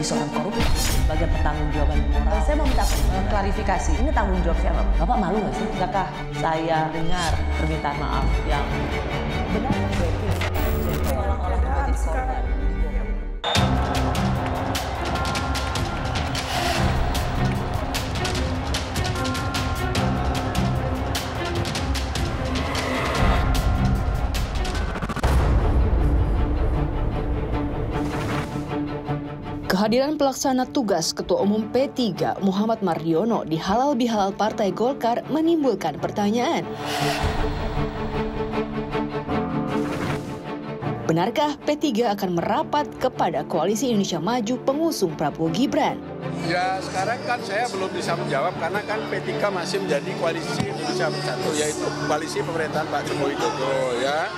menjadi seorang koruptor sebagai pertanggungjawaban moral. Saya mau minta klarifikasi, ini tanggung jawab siapa? Bapak malu nggak sih? Tidakkah saya dengar permintaan maaf yang benar? Orang-orang menjadi korban. Kehadiran pelaksana tugas Ketua Umum P3 Muhammad Mardiono di halal bihalal Partai Golkar menimbulkan pertanyaan. Benarkah P3 akan merapat kepada Koalisi Indonesia Maju pengusung Prabowo Gibran? Ya sekarang kan saya belum bisa menjawab karena kan P3 masih menjadi Koalisi Indonesia Bersatu, yaitu koalisi pemerintahan Pak Joko Widodo ya.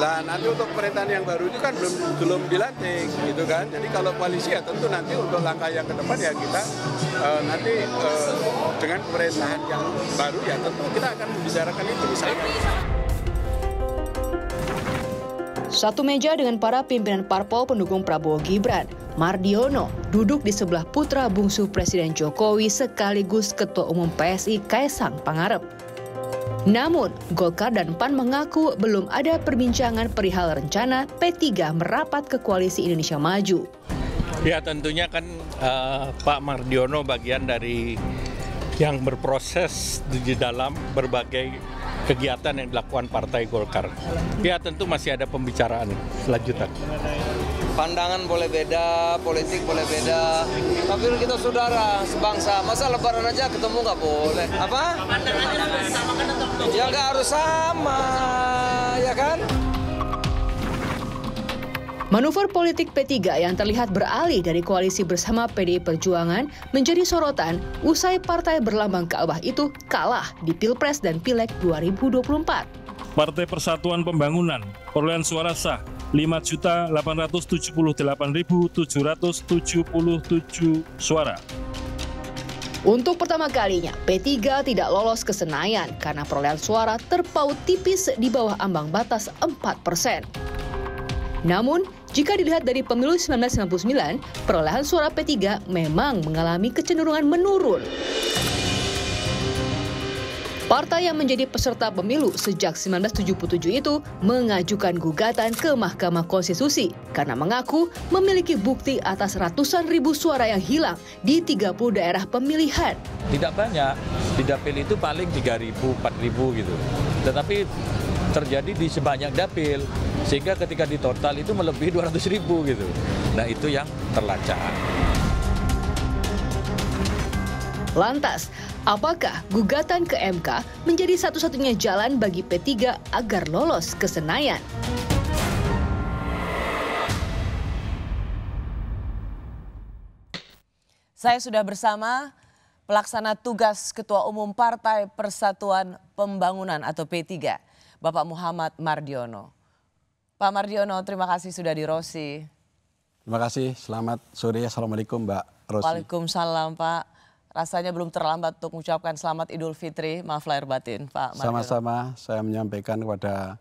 Nah nanti untuk pemerintahan yang baru itu kan belum dilantik gitu kan. Jadi kalau koalisi ya tentu nanti untuk langkah yang ke depan ya kita nanti dengan pemerintahan yang baru ya tentu kita akan membicarakan itu misalnya. Satu meja dengan para pimpinan parpol pendukung Prabowo Gibran, Mardiono duduk di sebelah putra bungsu Presiden Jokowi sekaligus Ketua Umum PSI Kaisang Pangarep. Namun, Golkar dan PAN mengaku belum ada perbincangan perihal rencana P3 merapat ke Koalisi Indonesia Maju. Ya tentunya kan Pak Mardiono bagian dari yang berproses di dalam berbagai kegiatan yang dilakukan Partai Golkar. Ya tentu masih ada pembicaraan selanjutnya. Pandangan boleh beda, politik boleh beda, tapi kita saudara sebangsa. Masa lebaran aja ketemu nggak boleh? Apa? Ya nggak harus sama, ya kan? Manuver politik P3 yang terlihat beralih dari koalisi bersama PDI Perjuangan menjadi sorotan usai partai berlambang Ka'bah itu kalah di Pilpres dan Pileg 2024. Partai Persatuan Pembangunan perolehan suara sah 5.878.777 suara. Untuk pertama kalinya, P3 tidak lolos ke Senayan karena perolehan suara terpaut tipis di bawah ambang batas 4%. Namun, jika dilihat dari pemilu 1999, perolehan suara P3 memang mengalami kecenderungan menurun. Partai yang menjadi peserta pemilu sejak 1977 itu mengajukan gugatan ke Mahkamah Konstitusi karena mengaku memiliki bukti atas ratusan ribu suara yang hilang di 30 daerah pemilihan. Tidak banyak, di dapil itu paling 3.000, 4.000 gitu. Tetapi terjadi di sebanyak dapil, sehingga ketika di total itu melebihi 200.000 gitu. Nah itu yang terlacak. Lantas, apakah gugatan ke MK menjadi satu-satunya jalan bagi P3 agar lolos ke Senayan? Saya sudah bersama pelaksana tugas Ketua Umum Partai Persatuan Pembangunan atau P3, Bapak Muhammad Mardiono. Pak Mardiono, terima kasih sudah di Rosi. Terima kasih, selamat sore, assalamualaikum Mbak Rosi. Waalaikumsalam Pak. Rasanya belum terlambat untuk mengucapkan selamat Idul Fitri, maaf lahir batin Pak Mardiono. Sama-sama saya menyampaikan kepada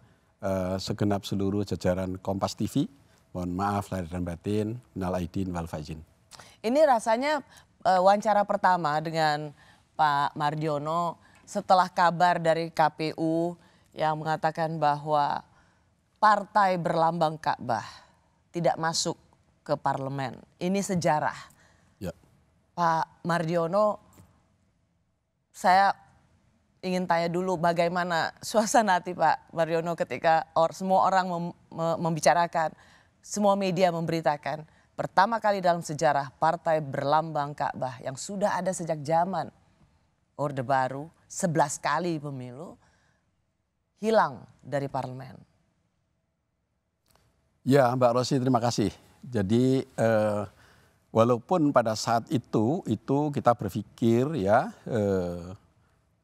segenap seluruh jajaran Kompas TV, mohon maaf lahir dan batin, minal aidin wal faizin. Ini rasanya wawancara pertama dengan Pak Mardiono setelah kabar dari KPU yang mengatakan bahwa partai berlambang Ka'bah tidak masuk ke parlemen. Ini sejarah. Ya. Pak Mardiono, saya ingin tanya dulu bagaimana suasana hati Pak Mardiono ketika semua orang membicarakan, semua media memberitakan pertama kali dalam sejarah partai berlambang Ka'bah yang sudah ada sejak zaman Orde Baru, 11 kali pemilu, hilang dari parlemen. Ya Mbak Rosi, terima kasih. Jadi walaupun pada saat itu kita berpikir ya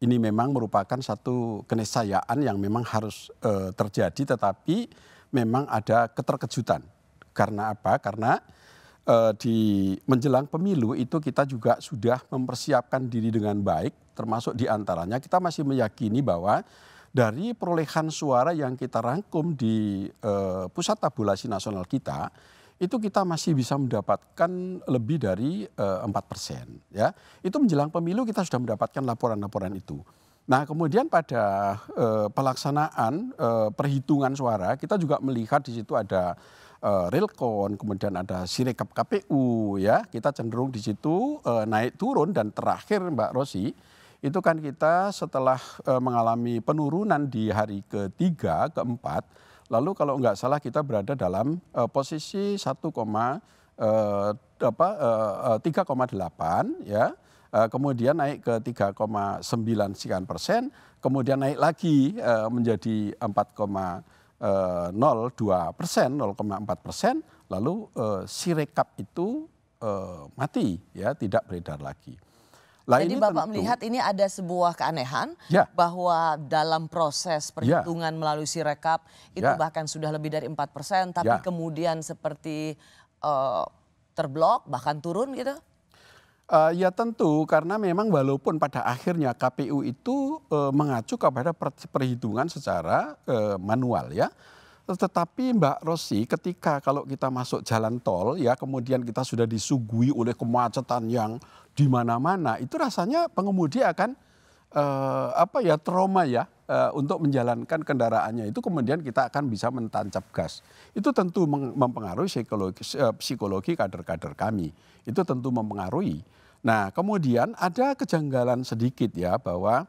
ini memang merupakan satu keniscayaan yang memang harus terjadi, tetapi memang ada keterkejutan. Karena apa? Karena di menjelang pemilu itu kita juga sudah mempersiapkan diri dengan baik, termasuk diantaranya kita masih meyakini bahwa dari perolehan suara yang kita rangkum di pusat tabulasi nasional kita, itu kita masih bisa mendapatkan lebih dari 4%. Ya. Itu menjelang pemilu kita sudah mendapatkan laporan-laporan itu. Nah kemudian pada pelaksanaan perhitungan suara kita juga melihat di situ ada Realcon, kemudian ada Sirekap KPU, ya kita cenderung di situ naik turun, dan terakhir Mbak Rosi itu kan kita setelah mengalami penurunan di hari ketiga, keempat, lalu kalau nggak salah kita berada dalam posisi 3,8 ya. Kemudian naik ke 3,9 sekian persen, kemudian naik lagi menjadi 4,02%, 0,4%, lalu Sirekap itu mati, ya tidak beredar lagi. Lah, jadi ini Bapak tentu, melihat ini ada sebuah keanehan ya, bahwa dalam proses perhitungan melalui Sirekap itu bahkan sudah lebih dari 4%, tapi kemudian seperti terblok bahkan turun gitu? Ya tentu, karena memang walaupun pada akhirnya KPU itu mengacu kepada perhitungan secara manual, ya. Tetapi Mbak Rosi, ketika kalau kita masuk jalan tol, ya kemudian kita sudah disuguhi oleh kemacetan yang di mana-mana, itu rasanya pengemudi akan trauma ya untuk menjalankan kendaraannya itu, kemudian kita akan bisa mentancap gas. Itu tentu mempengaruhi psikologi kader-kader kami. Itu tentu mempengaruhi. Nah, kemudian ada kejanggalan sedikit ya bahwa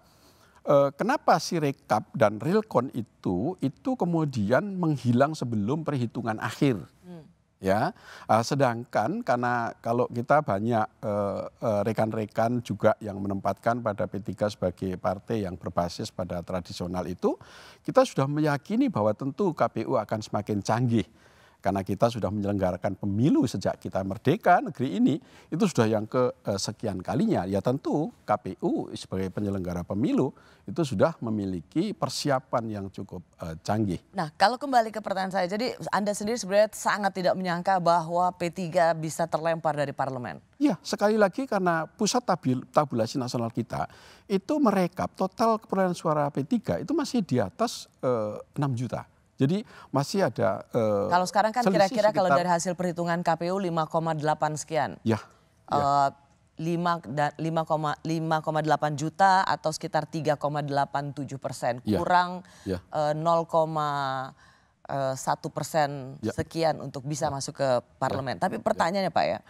kenapa Sirekap dan Realcon itu kemudian menghilang sebelum perhitungan akhir. Ya, sedangkan karena kalau kita banyak rekan-rekan juga yang menempatkan pada P3 sebagai partai yang berbasis pada tradisional itu, kita sudah meyakini bahwa tentu KPU akan semakin canggih. Karena kita sudah menyelenggarakan pemilu sejak kita merdeka negeri ini, itu sudah yang kesekian kalinya. Ya tentu KPU sebagai penyelenggara pemilu itu sudah memiliki persiapan yang cukup canggih. Nah kalau kembali ke pertanyaan saya, jadi Anda sendiri sebenarnya sangat tidak menyangka bahwa P3 bisa terlempar dari parlemen? Ya, sekali lagi karena pusat tabulasi nasional kita itu merekap total perolehan suara P3 itu masih di atas 6 juta. Jadi masih ada kalau sekarang kan kira-kira kalau dari hasil perhitungan KPU 5,8 sekian. Ya. 5,8 juta atau sekitar 3,87%. Kurang 0,1% sekian untuk bisa masuk ke parlemen. Tapi pertanyaannya Pak ya,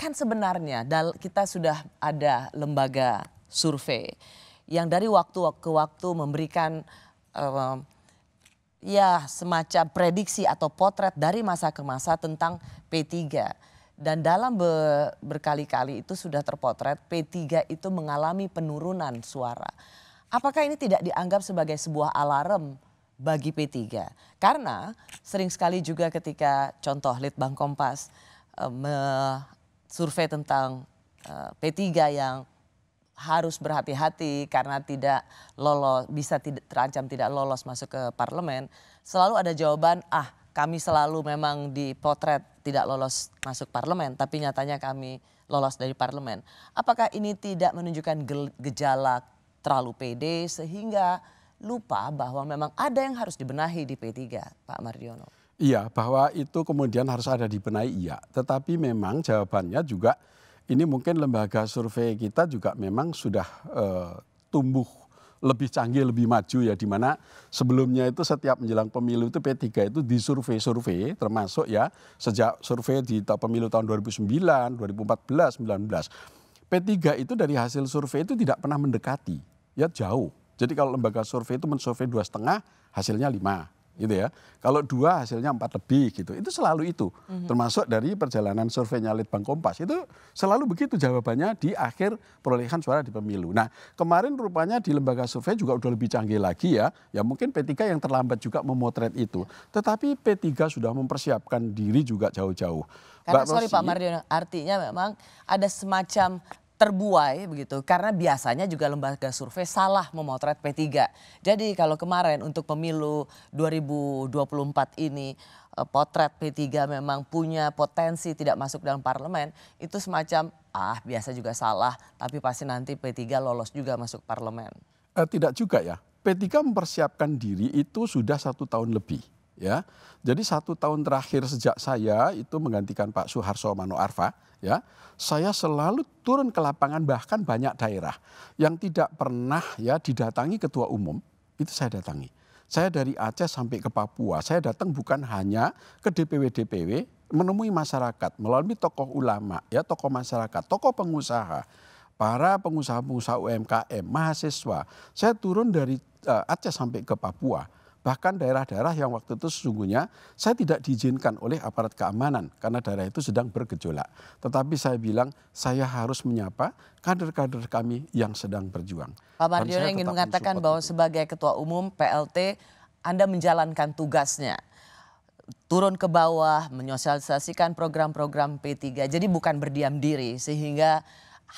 kan sebenarnya kita sudah ada lembaga survei yang dari waktu ke waktu memberikan ya semacam prediksi atau potret dari masa ke masa tentang P3. Dan dalam berkali-kali itu sudah terpotret P3 itu mengalami penurunan suara. Apakah ini tidak dianggap sebagai sebuah alarm bagi P3? Karena sering sekali juga ketika contoh Litbang Kompas survei tentang P3 yang harus berhati-hati karena tidak lolos, terancam tidak lolos masuk ke parlemen, selalu ada jawaban, kami selalu memang dipotret tidak lolos masuk parlemen, tapi nyatanya kami lolos dari parlemen. Apakah ini tidak menunjukkan gejala terlalu pede sehingga lupa bahwa memang ada yang harus dibenahi di P3, Pak Mardiono? Iya, bahwa itu kemudian harus ada dibenahi, iya. Tetapi memang jawabannya juga ini mungkin lembaga survei kita juga memang sudah tumbuh lebih canggih, lebih maju ya, di mana sebelumnya itu setiap menjelang pemilu itu P3 itu disurvei, termasuk ya sejak survei di pemilu tahun 2009, 2014, 2019. P3 itu dari hasil survei itu tidak pernah mendekati, ya jauh. Jadi kalau lembaga survei itu mensurvei 2,5 hasilnya 5. Gitu ya. Kalau 2 hasilnya 4 lebih gitu. Itu selalu itu. Termasuk dari perjalanan surveinya Litbang Kompas. Itu selalu begitu jawabannya di akhir perolehan suara di pemilu. Nah, kemarin rupanya di lembaga survei juga udah lebih canggih lagi ya. Ya mungkin P3 yang terlambat juga memotret itu. Tetapi P3 sudah mempersiapkan diri juga jauh-jauh. Karena sorry Pak Mardiono, artinya memang ada semacam terbuai begitu, karena biasanya juga lembaga survei salah memotret P3. Jadi kalau kemarin untuk pemilu 2024 ini potret P3 memang punya potensi tidak masuk dalam parlemen, itu semacam biasa juga salah, tapi pasti nanti P3 lolos juga masuk parlemen. Tidak juga ya, P3 mempersiapkan diri itu sudah 1 tahun lebih. ya. Jadi 1 tahun terakhir sejak saya itu menggantikan Pak Suharso Mano Arfa, ya, saya selalu turun ke lapangan, bahkan banyak daerah yang tidak pernah ya didatangi ketua umum, itu saya datangi. Saya dari Aceh sampai ke Papua, saya datang bukan hanya ke DPW-DPW, menemui masyarakat melalui tokoh ulama, ya, tokoh masyarakat, tokoh pengusaha, para pengusaha-pengusaha UMKM, mahasiswa. Saya turun dari Aceh sampai ke Papua. Bahkan daerah-daerah yang waktu itu sesungguhnya saya tidak diizinkan oleh aparat keamanan karena daerah itu sedang bergejolak. Tetapi saya bilang saya harus menyapa kader-kader kami yang sedang berjuang. Pak Mardiono ingin mengatakan bahwa sebagai Ketua Umum PLT Anda menjalankan tugasnya. Turun ke bawah, menyosialisasikan program-program P3. Jadi bukan berdiam diri sehingga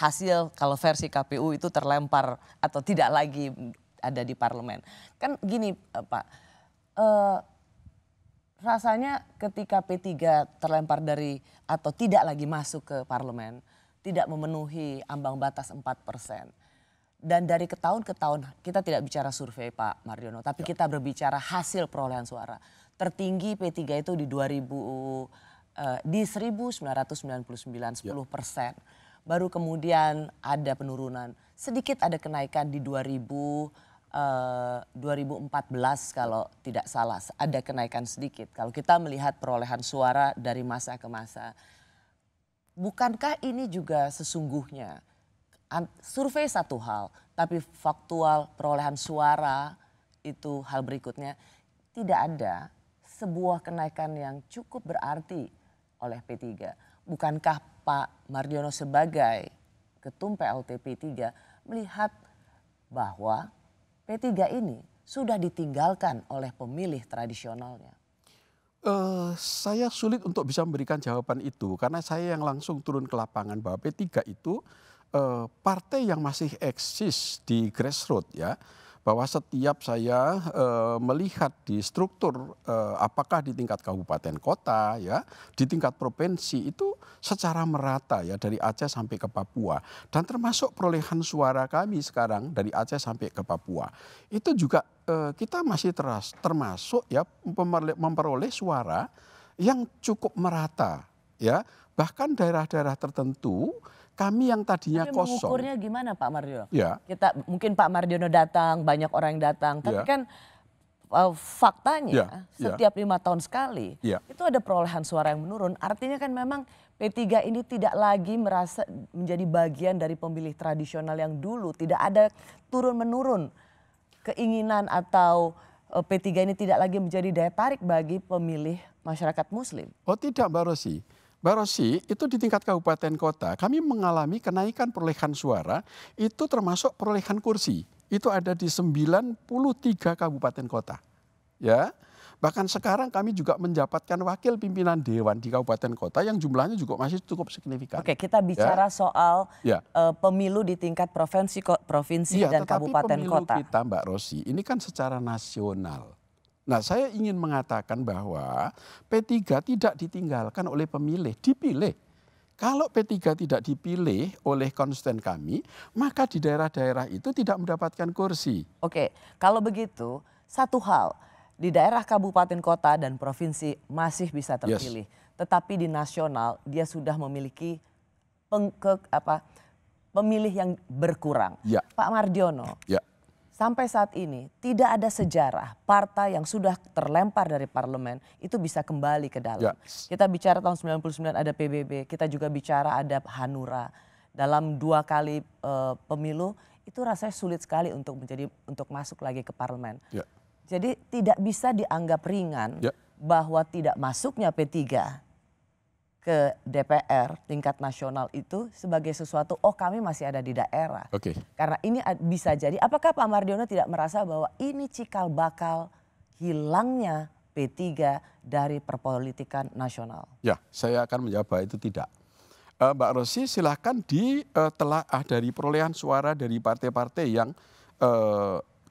hasil kalau versi KPU itu terlempar atau tidak lagi ada di parlemen. Kan gini Pak, rasanya ketika P3 terlempar dari atau tidak lagi masuk ke parlemen, tidak memenuhi ambang batas 4%. Dan dari tahun ke tahun kita tidak bicara survei Pak Mardiono, tapi kita berbicara hasil perolehan suara. Tertinggi P3 itu di 1999 10%. Baru kemudian ada penurunan. Sedikit ada kenaikan di 2014 kalau tidak salah, ada kenaikan sedikit. Kalau kita melihat perolehan suara dari masa ke masa, bukankah ini juga sesungguhnya survei satu hal, tapi faktual perolehan suara itu hal berikutnya. Tidak ada sebuah kenaikan yang cukup berarti oleh P3. Bukankah Pak Mardiono sebagai Ketum PLT P3 melihat bahwa P3 ini sudah ditinggalkan oleh pemilih tradisionalnya? Saya sulit untuk bisa memberikan jawaban itu karena saya yang langsung turun ke lapangan bahwa P3 itu partai yang masih eksis di grassroots, ya. Bahwa setiap saya melihat di struktur apakah di tingkat kabupaten kota, ya, di tingkat provinsi itu secara merata, ya, dari Aceh sampai ke Papua, dan termasuk perolehan suara kami sekarang dari Aceh sampai ke Papua itu juga kita masih termasuk, ya, memperoleh suara yang cukup merata, ya. Bahkan daerah-daerah tertentu kami yang tadinya kosong. Mengukurnya gimana Pak Mardiono? Ya. Mungkin Pak Mardiono datang, banyak orang yang datang, tapi kan faktanya setiap 5 tahun sekali itu ada perolehan suara yang menurun. Artinya kan memang P3 ini tidak lagi merasa menjadi bagian dari pemilih tradisional yang dulu. Tidak ada turun-menurun keinginan atau P3 ini tidak lagi menjadi daya tarik bagi pemilih masyarakat muslim. Oh tidak Mbak Rosi. Mbak Rosi, itu di tingkat kabupaten kota kami mengalami kenaikan perolehan suara itu termasuk perolehan kursi. Itu ada di 93 kabupaten kota. Ya. Bahkan sekarang kami juga mendapatkan wakil pimpinan dewan di kabupaten kota yang jumlahnya juga masih cukup signifikan. Oke, kita bicara soal pemilu di tingkat provinsi dan kabupaten kota. Pemilu kita Mbak Rosi, ini kan secara nasional. Nah, saya ingin mengatakan bahwa P3 tidak ditinggalkan oleh pemilih, dipilih. Kalau P3 tidak dipilih oleh konstituen kami, maka di daerah-daerah itu tidak mendapatkan kursi. Oke, kalau begitu satu hal, di daerah kabupaten kota dan provinsi masih bisa terpilih. Tetapi di nasional dia sudah memiliki pemilih yang berkurang. Ya. Pak Mardiono. Ya. Sampai saat ini tidak ada sejarah partai yang sudah terlempar dari parlemen itu bisa kembali ke dalam. Kita bicara tahun 99 ada PBB, kita juga bicara ada Hanura. Dalam 2 kali pemilu itu rasanya sulit sekali untuk masuk lagi ke parlemen. Jadi tidak bisa dianggap ringan bahwa tidak masuknya P3 ke DPR tingkat nasional itu sebagai sesuatu, kami masih ada di daerah. Karena ini bisa jadi, apakah Pak Mardiono tidak merasa bahwa ini cikal bakal hilangnya P3 dari perpolitikan nasional? Ya, saya akan menjawab bahwa itu tidak. Mbak Rosi silahkan ditelaah dari perolehan suara dari partai-partai yang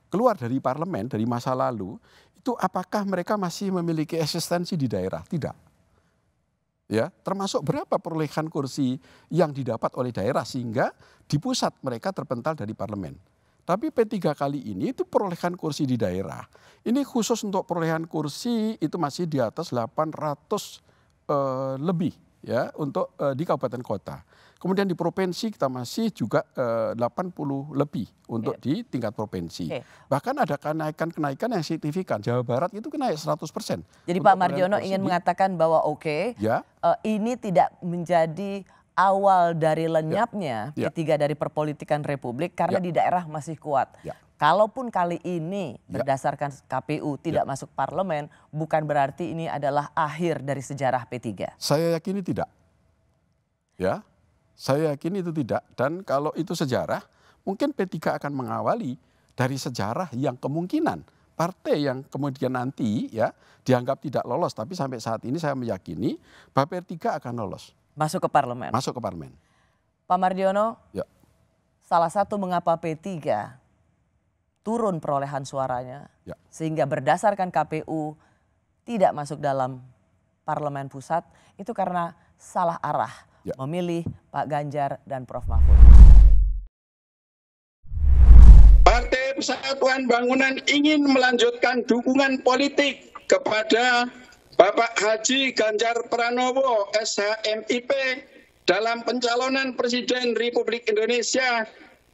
keluar dari parlemen dari masa lalu, itu apakah mereka masih memiliki eksistensi di daerah? Tidak. Ya, termasuk berapa perolehan kursi yang didapat oleh daerah sehingga di pusat mereka terpental dari parlemen. Tapi P3 kali ini itu perolehan kursi di daerah. Ini khusus untuk perolehan kursi itu masih di atas 800 lebih ya untuk di kabupaten kota. Kemudian di provinsi kita masih juga 80 lebih untuk di tingkat provinsi. Bahkan ada kenaikan yang signifikan. Jawa Barat itu naik 100%. Jadi Pak Mardiono ingin mengatakan bahwa ini tidak menjadi awal dari lenyapnya P3 dari perpolitikan Republik karena di daerah masih kuat. Kalaupun kali ini berdasarkan KPU tidak masuk parlemen, bukan berarti ini adalah akhir dari sejarah P3. Saya yakini tidak. Ya, saya yakin itu tidak. Dan kalau itu sejarah, mungkin P3 akan mengawali dari sejarah yang kemungkinan partai yang kemudian nanti ya dianggap tidak lolos. Tapi sampai saat ini saya meyakini bahwa P3 akan lolos. Masuk ke parlemen. Masuk ke parlemen. Pak Mardiono, salah satu mengapa P3 turun perolehan suaranya, sehingga berdasarkan KPU tidak masuk dalam parlemen pusat, itu karena salah arah memilih Pak Ganjar dan Prof Mahfud. Partai Persatuan Bangunan ingin melanjutkan dukungan politik kepada Bapak Haji Ganjar Pranowo SHMIP dalam pencalonan Presiden Republik Indonesia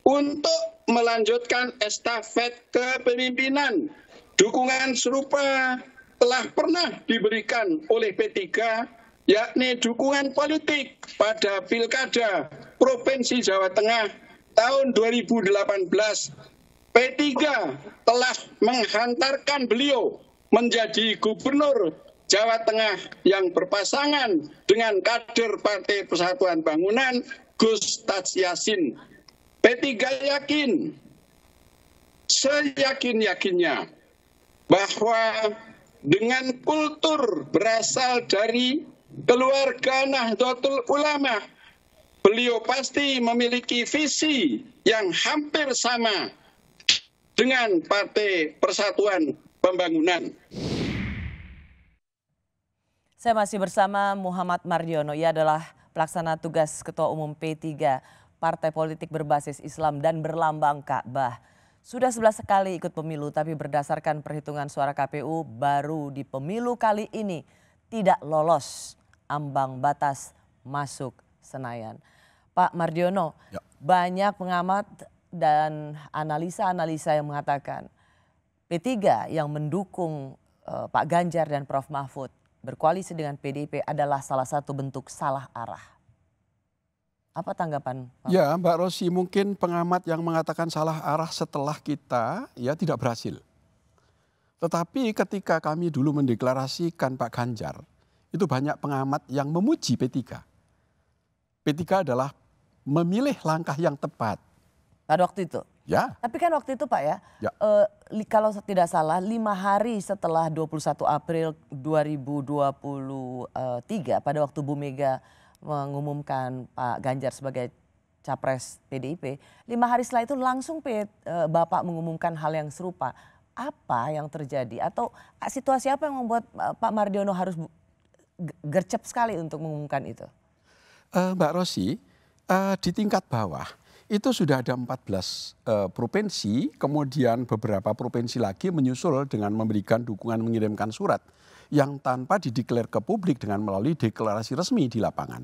untuk melanjutkan estafet kepemimpinan. Dukungan serupa telah pernah diberikan oleh P3, yakni dukungan politik pada Pilkada Provinsi Jawa Tengah tahun 2018. P3 telah menghantarkan beliau menjadi gubernur Jawa Tengah yang berpasangan dengan kader Partai Persatuan Bangunan Gus Taj Yassin. P3 yakin, seyakin-yakinnya bahwa dengan kultur berasal dari keluarga Nahdlatul Ulama, beliau pasti memiliki visi yang hampir sama dengan Partai Persatuan Pembangunan. Saya masih bersama Muhammad Mardiono. Ia adalah pelaksana tugas Ketua Umum P3, partai politik berbasis Islam dan berlambang Ka'bah. Sudah 11 kali ikut pemilu, tapi berdasarkan perhitungan suara KPU baru di pemilu kali ini tidak lolos ambang batas masuk Senayan. Pak Mardiono, banyak pengamat dan analisa-analisa yang mengatakan P3 yang mendukung Pak Ganjar dan Prof Mahfud berkoalisi dengan PDIP adalah salah satu bentuk salah arah. Apa tanggapan Pak? Ya Mbak Rosi, mungkin pengamat yang mengatakan salah arah setelah kita tidak berhasil. Tetapi ketika kami dulu mendeklarasikan Pak Ganjar, itu banyak pengamat yang memuji P3. P3 adalah memilih langkah yang tepat. Pada waktu itu? Ya. Tapi kan waktu itu Pak kalau tidak salah 5 hari setelah 21 April 2023 pada waktu Bu Mega mengumumkan Pak Ganjar sebagai capres PDIP, 5 hari setelah itu langsung Bapak mengumumkan hal yang serupa. Apa yang terjadi atau situasi apa yang membuat Pak Mardiono harus gercep sekali untuk mengumumkan itu? Mbak Rosi, di tingkat bawah itu sudah ada 14 provinsi, kemudian beberapa provinsi lagi menyusul dengan memberikan dukungan mengirimkan surat yang tanpa dideklar ke publik dengan melalui deklarasi resmi di lapangan.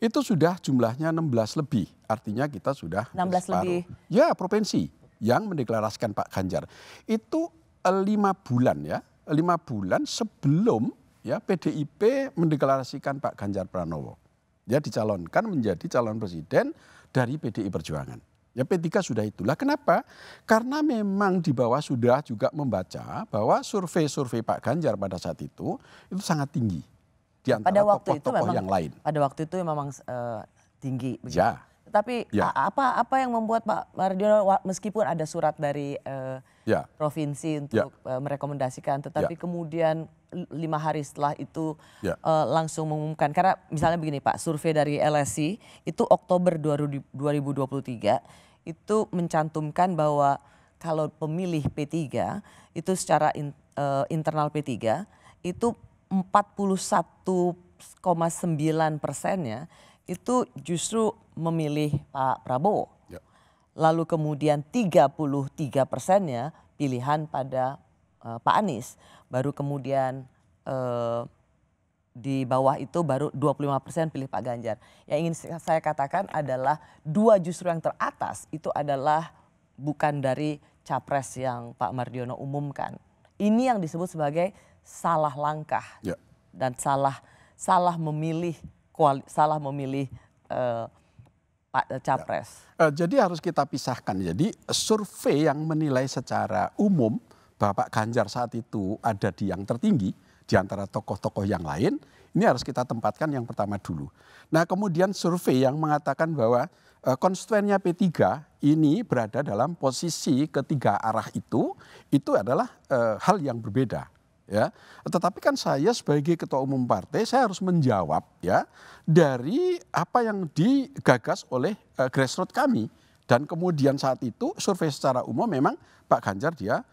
Itu sudah jumlahnya 16 lebih, artinya kita sudah 16 lebih. Ya, provinsi yang mendeklarasikan Pak Ganjar. Itu 5 bulan ya, 5 bulan sebelum PDIP mendeklarasikan Pak Ganjar Pranowo. Dia dicalonkan menjadi calon presiden dari PDI Perjuangan. Ya P3 sudah itulah. Kenapa? Karena memang di bawah sudah juga membaca bahwa survei-survei Pak Ganjar pada saat itu sangat tinggi. Di antara tokoh-tokoh yang lain. Pada waktu itu memang tinggi. Begitu. Ya. Tapi apa yang membuat Pak Mardiono meskipun ada surat dari provinsi untuk merekomendasikan, tetapi kemudian 5 hari setelah itu langsung mengumumkan. Karena misalnya begini Pak, survei dari LSI itu Oktober 2023 itu mencantumkan bahwa kalau pemilih P3 itu secara internal P3 itu 41,9%-nya itu justru memilih Pak Prabowo. lalu kemudian 33%-nya pilihan pada Pak Anies, baru kemudian di bawah itu baru 25% pilih Pak Ganjar. Yang ingin saya katakan adalah dua justru yang teratas itu adalah bukan dari capres yang Pak Mardiono umumkan. Ini yang disebut sebagai salah langkah dan salah memilih Pak capres. Jadi harus kita pisahkan. Jadi survei yang menilai secara umum bahwa Pak Ganjar saat itu ada di yang tertinggi di antara tokoh-tokoh yang lain, ini harus kita tempatkan yang pertama dulu. Nah kemudian survei yang mengatakan bahwa konstituennya P3 ini berada dalam posisi ketiga arah itu adalah hal yang berbeda. Ya, tetapi kan saya sebagai ketua umum partai saya harus menjawab ya dari apa yang digagas oleh grassroots kami, dan kemudian saat itu survei secara umum memang Pak Ganjar dia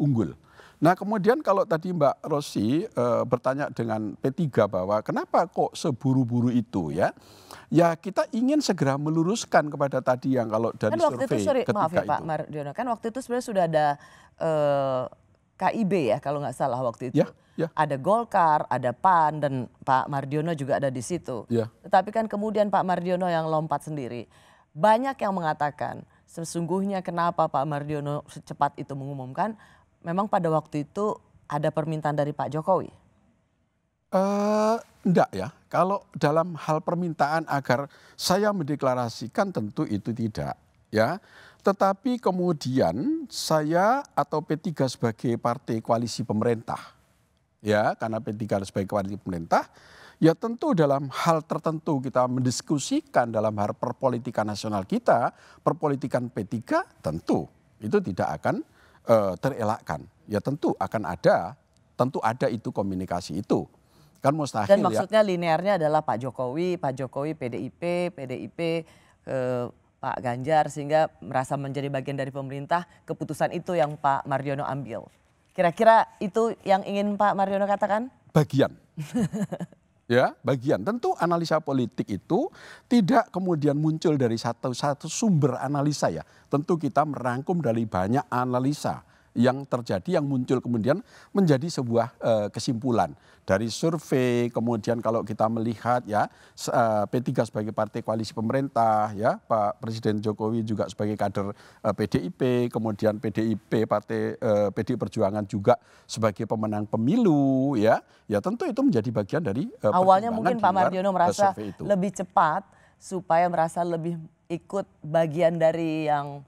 unggul. Nah kemudian kalau tadi Mbak Rosi bertanya dengan P3 bahwa kenapa kok seburu-buru itu ya kita ingin segera meluruskan kepada tadi yang kalau dari kan waktu survei itu, ketika maaf ya itu. Pak Mardiono, kan waktu itu sebenarnya sudah ada KIB ya kalau nggak salah waktu itu. Ya. Ada Golkar, ada PAN, dan Pak Mardiono juga ada di situ. Ya. Tetapi kan kemudian Pak Mardiono yang lompat sendiri. Banyak yang mengatakan sesungguhnya kenapa Pak Mardiono secepat itu mengumumkan, memang pada waktu itu ada permintaan dari Pak Jokowi. Enggak ya, kalau dalam hal permintaan agar saya mendeklarasikan tentu itu tidak ya. Tetapi kemudian saya atau P3 sebagai partai koalisi pemerintah ya, karena P3 sebagai koalisi pemerintah ya tentu dalam hal tertentu kita mendiskusikan dalam hal perpolitikan nasional kita, perpolitikan P3 tentu itu tidak akan terelakkan. Ya tentu ada itu komunikasi itu. Kan mustahil. Dan maksudnya linearnya adalah Pak Jokowi PDIP Pak Ganjar, sehingga merasa menjadi bagian dari pemerintah, keputusan itu yang Pak Mardiono ambil. Kira-kira itu yang ingin Pak Mardiono katakan? Bagian. Ya, bagian. Tentu analisa politik itu tidak kemudian muncul dari satu sumber analisa ya. Tentu kita merangkum dari banyak analisa yang terjadi yang muncul kemudian menjadi sebuah kesimpulan dari survei. Kemudian kalau kita melihat ya P3 sebagai partai koalisi pemerintah ya, Pak Presiden Jokowi juga sebagai kader PDIP, kemudian PDIP partai PDI Perjuangan juga sebagai pemenang pemilu ya tentu itu menjadi bagian dari awalnya mungkin Pak Mardiono merasa lebih cepat supaya merasa lebih ikut bagian dari yang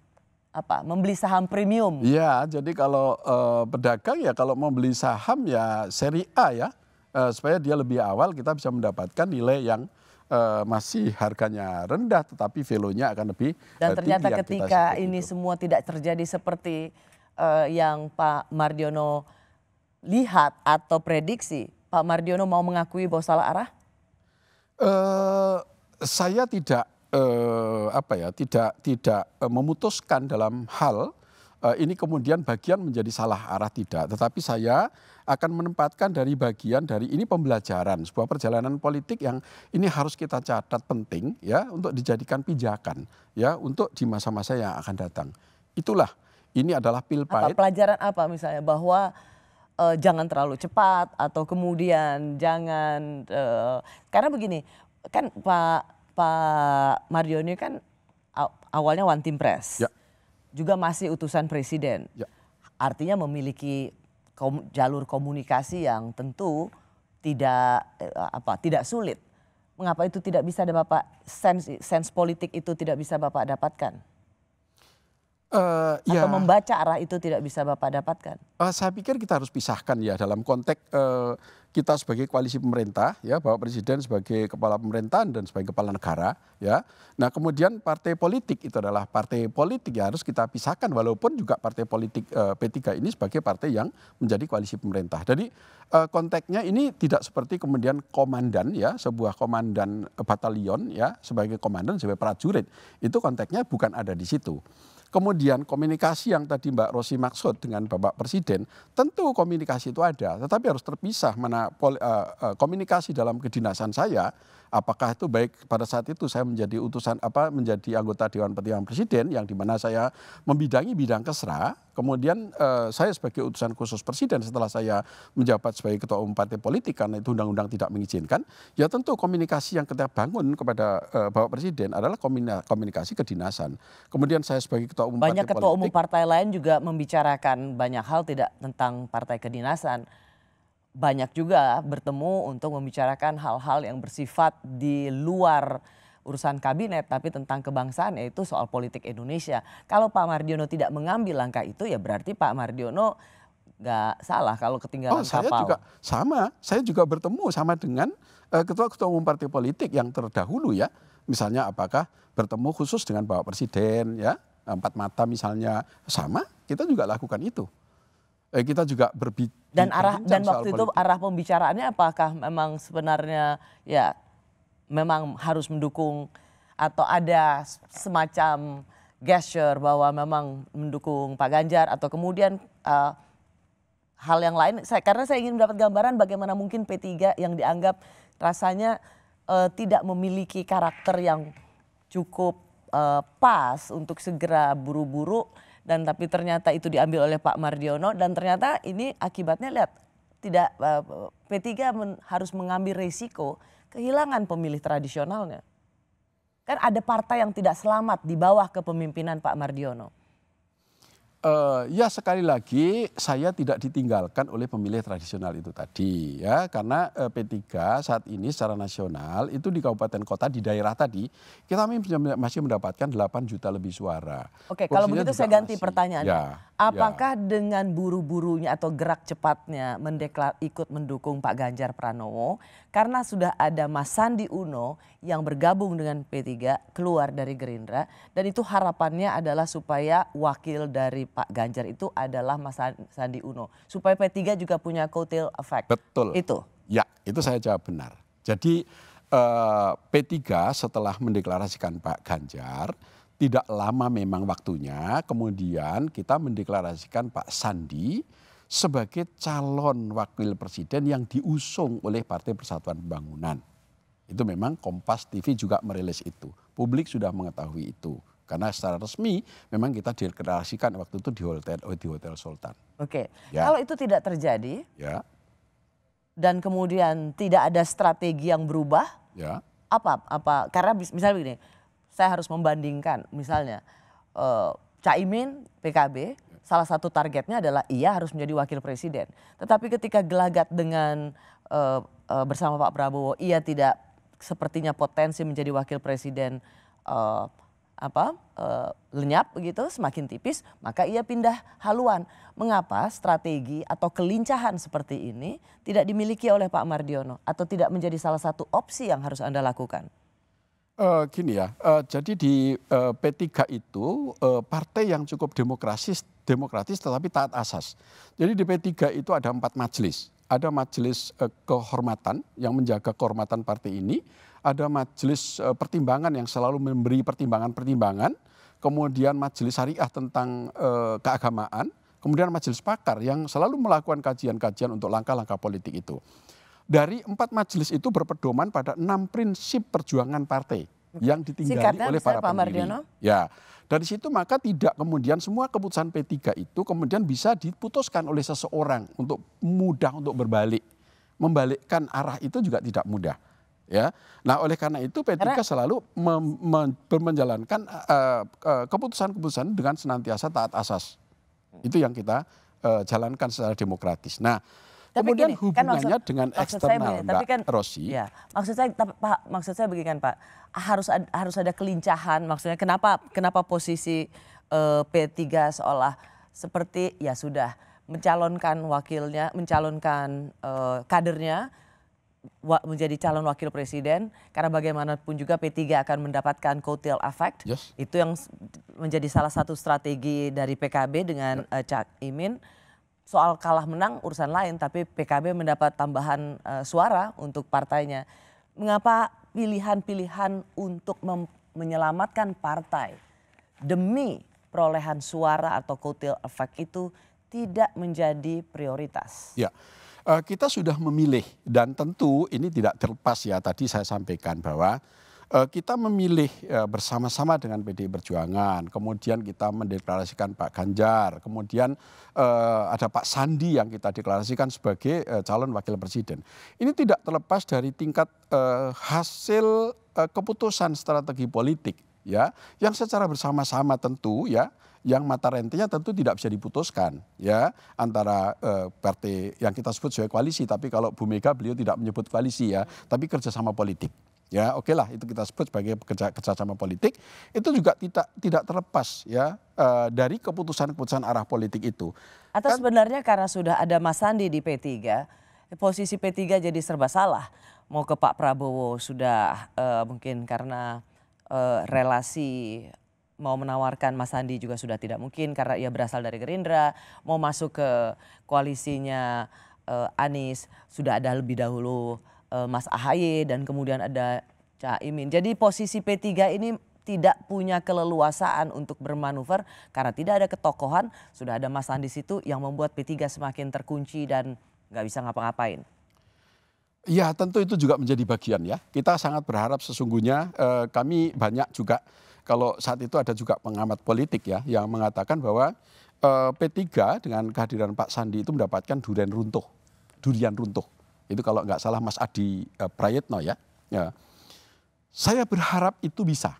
membeli saham premium. Iya, jadi kalau pedagang ya kalau mau beli saham ya seri A ya, supaya dia lebih awal kita bisa mendapatkan nilai yang masih harganya rendah tetapi value-nya akan lebih dan ternyata tinggi ketika ini semua tidak terjadi seperti yang Pak Mardiono lihat atau prediksi, Pak Mardiono mau mengakui bahwa salah arah? Saya tidak tidak memutuskan dalam hal ini kemudian bagian menjadi salah arah, tidak. Tetapi saya akan menempatkan dari bagian dari ini pembelajaran sebuah perjalanan politik yang ini harus kita catat penting ya untuk dijadikan pijakan ya untuk di masa-masa yang akan datang. Itulah ini adalah pil pahit. Pelajaran apa misalnya bahwa jangan terlalu cepat atau kemudian jangan karena begini kan Pak Mardiono kan awalnya one team press, juga masih utusan presiden, artinya memiliki jalur komunikasi yang tentu tidak sulit. Mengapa itu tidak bisa Bapak sense politik itu tidak bisa Bapak dapatkan? Atau membaca arah itu tidak bisa Bapak dapatkan? Saya pikir kita harus pisahkan ya dalam konteks kita sebagai koalisi pemerintah ya, Bapak Presiden sebagai kepala pemerintahan dan sebagai kepala negara ya. Nah kemudian partai politik itu adalah partai politik ya, harus kita pisahkan walaupun juga partai politik P3 ini sebagai partai yang menjadi koalisi pemerintah. Jadi konteksnya ini tidak seperti kemudian komandan ya, sebuah komandan batalion ya sebagai komandan sebagai prajurit. Itu konteksnya bukan ada di situ. Kemudian komunikasi yang tadi Mbak Rosi maksud dengan Bapak Presiden, tentu komunikasi itu ada, tetapi harus terpisah mana komunikasi dalam kedinasan saya, apakah itu baik pada saat itu saya menjadi menjadi anggota Dewan Pertimbangan Presiden yang dimana saya membidangi bidang Kesra, kemudian saya sebagai utusan khusus Presiden setelah saya menjabat sebagai Ketua Umum Partai Politik karena itu undang-undang tidak mengizinkan, ya tentu komunikasi yang kita bangun kepada Bapak Presiden adalah komunikasi kedinasan. Kemudian saya sebagai Ketua Umum Banyak Partai ketua umum Politik, partai lain juga membicarakan banyak hal tidak tentang partai kedinasan. Banyak juga bertemu untuk membicarakan hal-hal yang bersifat di luar urusan kabinet tapi tentang kebangsaan, yaitu soal politik Indonesia. Kalau Pak Mardiono tidak mengambil langkah itu ya berarti Pak Mardiono nggak salah kalau ketinggalan saya kapal. juga sama, saya juga bertemu sama dengan ketua-ketua umum partai politik yang terdahulu ya. Misalnya apakah bertemu khusus dengan Bapak Presiden ya, 4 mata misalnya, sama kita juga lakukan itu. Kita juga dan waktu itu arah pembicaraannya apakah memang sebenarnya ya memang harus mendukung atau ada semacam gesture bahwa memang mendukung Pak Ganjar atau kemudian hal yang lain, karena saya ingin mendapat gambaran bagaimana mungkin P3 yang dianggap rasanya tidak memiliki karakter yang cukup pas untuk segera buru-buru, dan tapi ternyata itu diambil oleh Pak Mardiono dan ternyata ini akibatnya lihat tidak P3 harus mengambil risiko kehilangan pemilih tradisionalnya. Kan ada partai yang tidak selamat di bawah kepemimpinan Pak Mardiono. Ya sekali lagi saya tidak ditinggalkan oleh pemilih tradisional itu tadi ya, karena P3 saat ini secara nasional itu di kabupaten kota di daerah tadi kita masih mendapatkan 8 juta lebih suara. Oke, kalau begitu saya ganti pertanyaannya. Ya, apakah dengan buru-burunya atau gerak cepatnya ikut mendukung Pak Ganjar Pranowo karena sudah ada Mas Sandi Uno yang bergabung dengan P3 keluar dari Gerindra, dan itu harapannya adalah supaya wakil dari Pak Ganjar itu adalah Mas Sandi Uno, supaya P3 juga punya coattail effect. Betul. Itu. Ya, itu saya jawab benar. Jadi P3 setelah mendeklarasikan Pak Ganjar, tidak lama memang waktunya kemudian kita mendeklarasikan Pak Sandi sebagai calon wakil presiden yang diusung oleh Partai Persatuan Pembangunan. Itu memang Kompas TV juga merilis itu. Publik sudah mengetahui itu. Karena secara resmi memang kita dideklarasikan waktu itu di Hotel Sultan. Oke, ya. Kalau itu tidak terjadi ya. Dan kemudian tidak ada strategi yang berubah, ya. Apa? Karena misalnya begini, saya harus membandingkan misalnya Caimin PKB, salah satu targetnya adalah ia harus menjadi wakil presiden. Tetapi ketika gelagat dengan bersama Pak Prabowo, ia tidak sepertinya potensi menjadi wakil presiden lenyap begitu, semakin tipis, maka ia pindah haluan. Mengapa strategi atau kelincahan seperti ini tidak dimiliki oleh Pak Mardiono atau tidak menjadi salah satu opsi yang harus Anda lakukan? Gini ya, jadi di P3 itu partai yang cukup demokratis tetapi taat asas. Jadi di P3 itu ada 4 majelis. Ada majelis kehormatan yang menjaga kehormatan partai ini, ada majelis pertimbangan yang selalu memberi pertimbangan-pertimbangan, kemudian majelis syariah tentang keagamaan, kemudian majelis pakar yang selalu melakukan kajian-kajian untuk langkah-langkah politik itu. Dari 4 majelis itu berpedoman pada 6 prinsip perjuangan partai yang ditinggali oleh para pendiri. Ya, dari situ maka tidak kemudian semua keputusan P3 itu kemudian bisa diputuskan oleh seseorang untuk mudah untuk berbalik. Membalikkan arah itu juga tidak mudah. Ya, nah oleh karena itu P3 selalu menjalankan keputusan-keputusan dengan senantiasa taat asas. Itu yang kita jalankan secara demokratis. Nah, kemudian gini, hubungannya dengan eksternal, Mbak Rosi. Ya, maksud saya begini kan Pak, harus ada kelincahan. Maksudnya kenapa posisi P3 seolah seperti ya sudah mencalonkan wakilnya, mencalonkan kadernya menjadi calon wakil presiden, karena bagaimanapun juga P3 akan mendapatkan coattail effect. Yes. Itu yang menjadi salah satu strategi dari PKB dengan Caimin. Soal kalah menang urusan lain, tapi PKB mendapat tambahan suara untuk partainya. Mengapa pilihan-pilihan untuk menyelamatkan partai demi perolehan suara atau kotel efek itu tidak menjadi prioritas? Ya, kita sudah memilih dan tentu ini tidak terlepas ya, tadi saya sampaikan bahwa kita memilih bersama-sama dengan PDI Perjuangan, kemudian kita mendeklarasikan Pak Ganjar, kemudian ada Pak Sandi yang kita deklarasikan sebagai calon wakil presiden. Ini tidak terlepas dari tingkat hasil keputusan strategi politik ya, yang secara bersama-sama tentu ya, yang mata rantainya tentu tidak bisa diputuskan ya antara partai yang kita sebut sebagai koalisi, tapi kalau Bu Mega beliau tidak menyebut koalisi ya, tapi kerjasama politik. Ya, oke lah, itu kita sebut sebagai kerjasama politik. Itu juga tidak terlepas ya dari keputusan-keputusan arah politik itu. Atau sebenarnya karena sudah ada Mas Sandi di P3, posisi P3 jadi serba salah. Mau ke Pak Prabowo sudah mungkin karena relasi mau menawarkan Mas Sandi juga sudah tidak mungkin karena ia berasal dari Gerindra. Mau masuk ke koalisinya Anies sudah ada lebih dahulu Mas AHY dan kemudian ada Caimin. Jadi posisi P3 ini tidak punya keleluasaan untuk bermanuver karena tidak ada ketokohan. Sudah ada Mas Sandi situ yang membuat P3 semakin terkunci dan nggak bisa ngapa-ngapain. Ya, tentu itu juga menjadi bagian ya. Kita sangat berharap sesungguhnya kami banyak juga, kalau saat itu ada juga pengamat politik ya yang mengatakan bahwa P3 dengan kehadiran Pak Sandi itu mendapatkan durian runtuh. Itu kalau nggak salah Mas Adi Prayitno ya. Saya berharap itu bisa.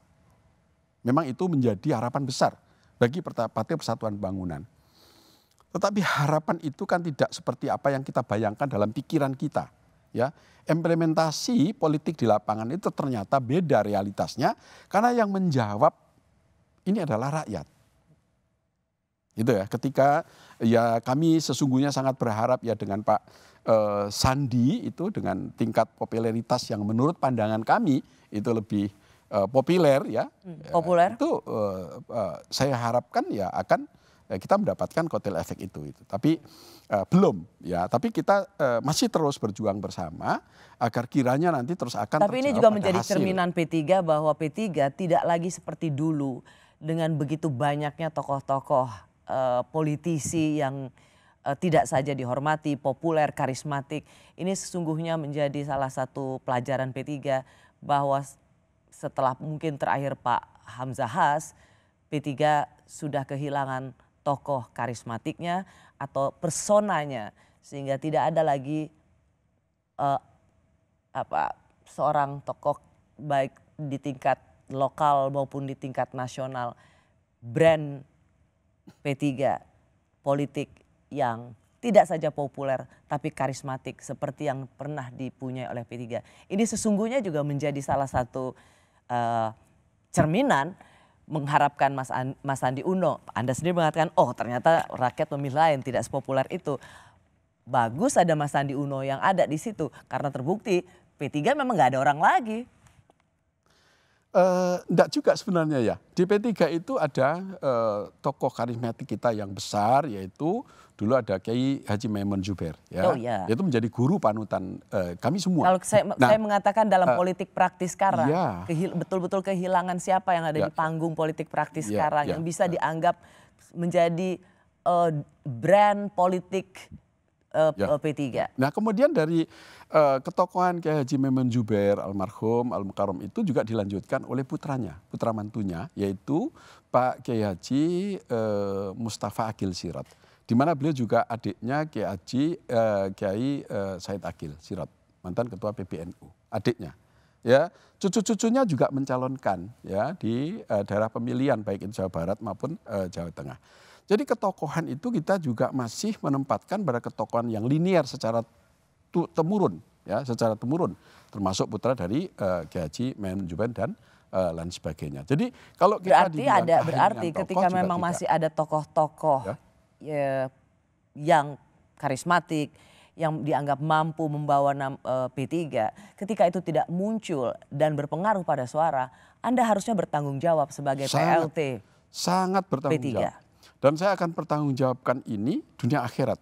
Memang itu menjadi harapan besar bagi Partai Persatuan Pembangunan. Tetapi harapan itu kan tidak seperti apa yang kita bayangkan dalam pikiran kita. Ya, implementasi politik di lapangan itu ternyata beda realitasnya karena yang menjawab ini adalah rakyat. Gitu ya, ketika ya kami sesungguhnya sangat berharap ya dengan Pak Sandi itu dengan tingkat popularitas yang menurut pandangan kami itu lebih populer ya. Populer? Itu saya harapkan ya akan kita mendapatkan kotel efek itu. Tapi belum ya, tapi kita masih terus berjuang bersama agar kiranya nanti terus akan Tapi ini juga menjadi cerminan P3 bahwa P3 tidak lagi seperti dulu dengan begitu banyaknya tokoh-tokoh politisi yang tidak saja dihormati, populer, karismatik. Ini sesungguhnya menjadi salah satu pelajaran P3 bahwa setelah mungkin terakhir Pak Hamzahas, P3 sudah kehilangan tokoh karismatiknya atau personanya sehingga tidak ada lagi seorang tokoh baik di tingkat lokal maupun di tingkat nasional, brand P3 politik yang tidak saja populer tapi karismatik seperti yang pernah dipunyai oleh P3. Ini sesungguhnya juga menjadi salah satu cerminan mengharapkan Mas Sandi Uno. Anda sendiri mengatakan oh ternyata rakyat memilih lain, tidak sepopuler itu. Bagus ada Mas Sandi Uno yang ada di situ karena terbukti P3 memang nggak ada orang lagi. Enggak juga sebenarnya ya. Di P3 itu ada tokoh karismatik kita yang besar yaitu dulu ada Kiai Haji Maimun Zubair ya. Oh, iya. Itu menjadi guru panutan kami semua. Kalau saya mengatakan dalam politik praktis sekarang, iya. Betul-betul kehilangan siapa yang ada di panggung politik praktis sekarang yang bisa dianggap menjadi brand politik P3. Nah kemudian dari ketokohan Kiai Haji Maimun Zubair almarhum Al-Mukarram itu juga dilanjutkan oleh putranya, putra mantunya yaitu Pak Kiai Haji Mustafa Agil Sirot. Di mana beliau juga adiknya Kiai Haji Kiai Said Agil Sirot, mantan ketua PBNU, adiknya. Ya, cucu-cucunya juga mencalonkan ya di daerah pemilihan baik itu Jawa Barat maupun Jawa Tengah. Jadi ketokohan itu kita juga masih menempatkan pada ketokohan yang linier secara temurun ya, secara temurun termasuk putra dari Kiai Haji Maimun Zubair dan lain sebagainya. Jadi kalau kita berarti ketika memang masih ada tokoh-tokoh yang karismatik yang dianggap mampu membawa P3, ketika itu tidak muncul dan berpengaruh pada suara, Anda harusnya bertanggung jawab sebagai PLT. Sangat bertanggung P3. jawab. Dan saya akan pertanggungjawabkan ini dunia akhirat.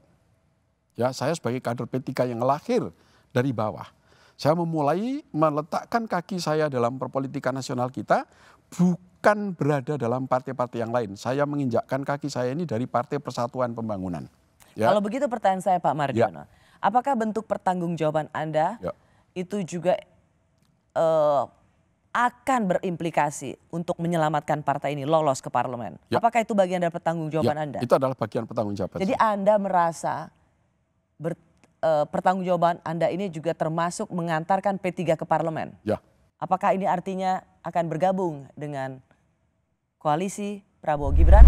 Ya, saya sebagai kader P3 yang lahir dari bawah. Saya memulai meletakkan kaki saya dalam perpolitikan nasional kita bukan berada dalam partai-partai yang lain. Saya menginjakkan kaki saya ini dari Partai Persatuan Pembangunan. Ya. Kalau begitu pertanyaan saya Pak Mardiono, apakah bentuk pertanggungjawaban Anda itu juga akan berimplikasi untuk menyelamatkan partai ini lolos ke parlemen? Apakah itu bagian dari pertanggungjawaban Anda? Itu adalah bagian pertanggungjawaban. Jadi Anda merasa pertanggungjawaban Anda ini juga termasuk mengantarkan P3 ke parlemen? Ya. Apakah ini artinya akan bergabung dengan koalisi Prabowo Gibran?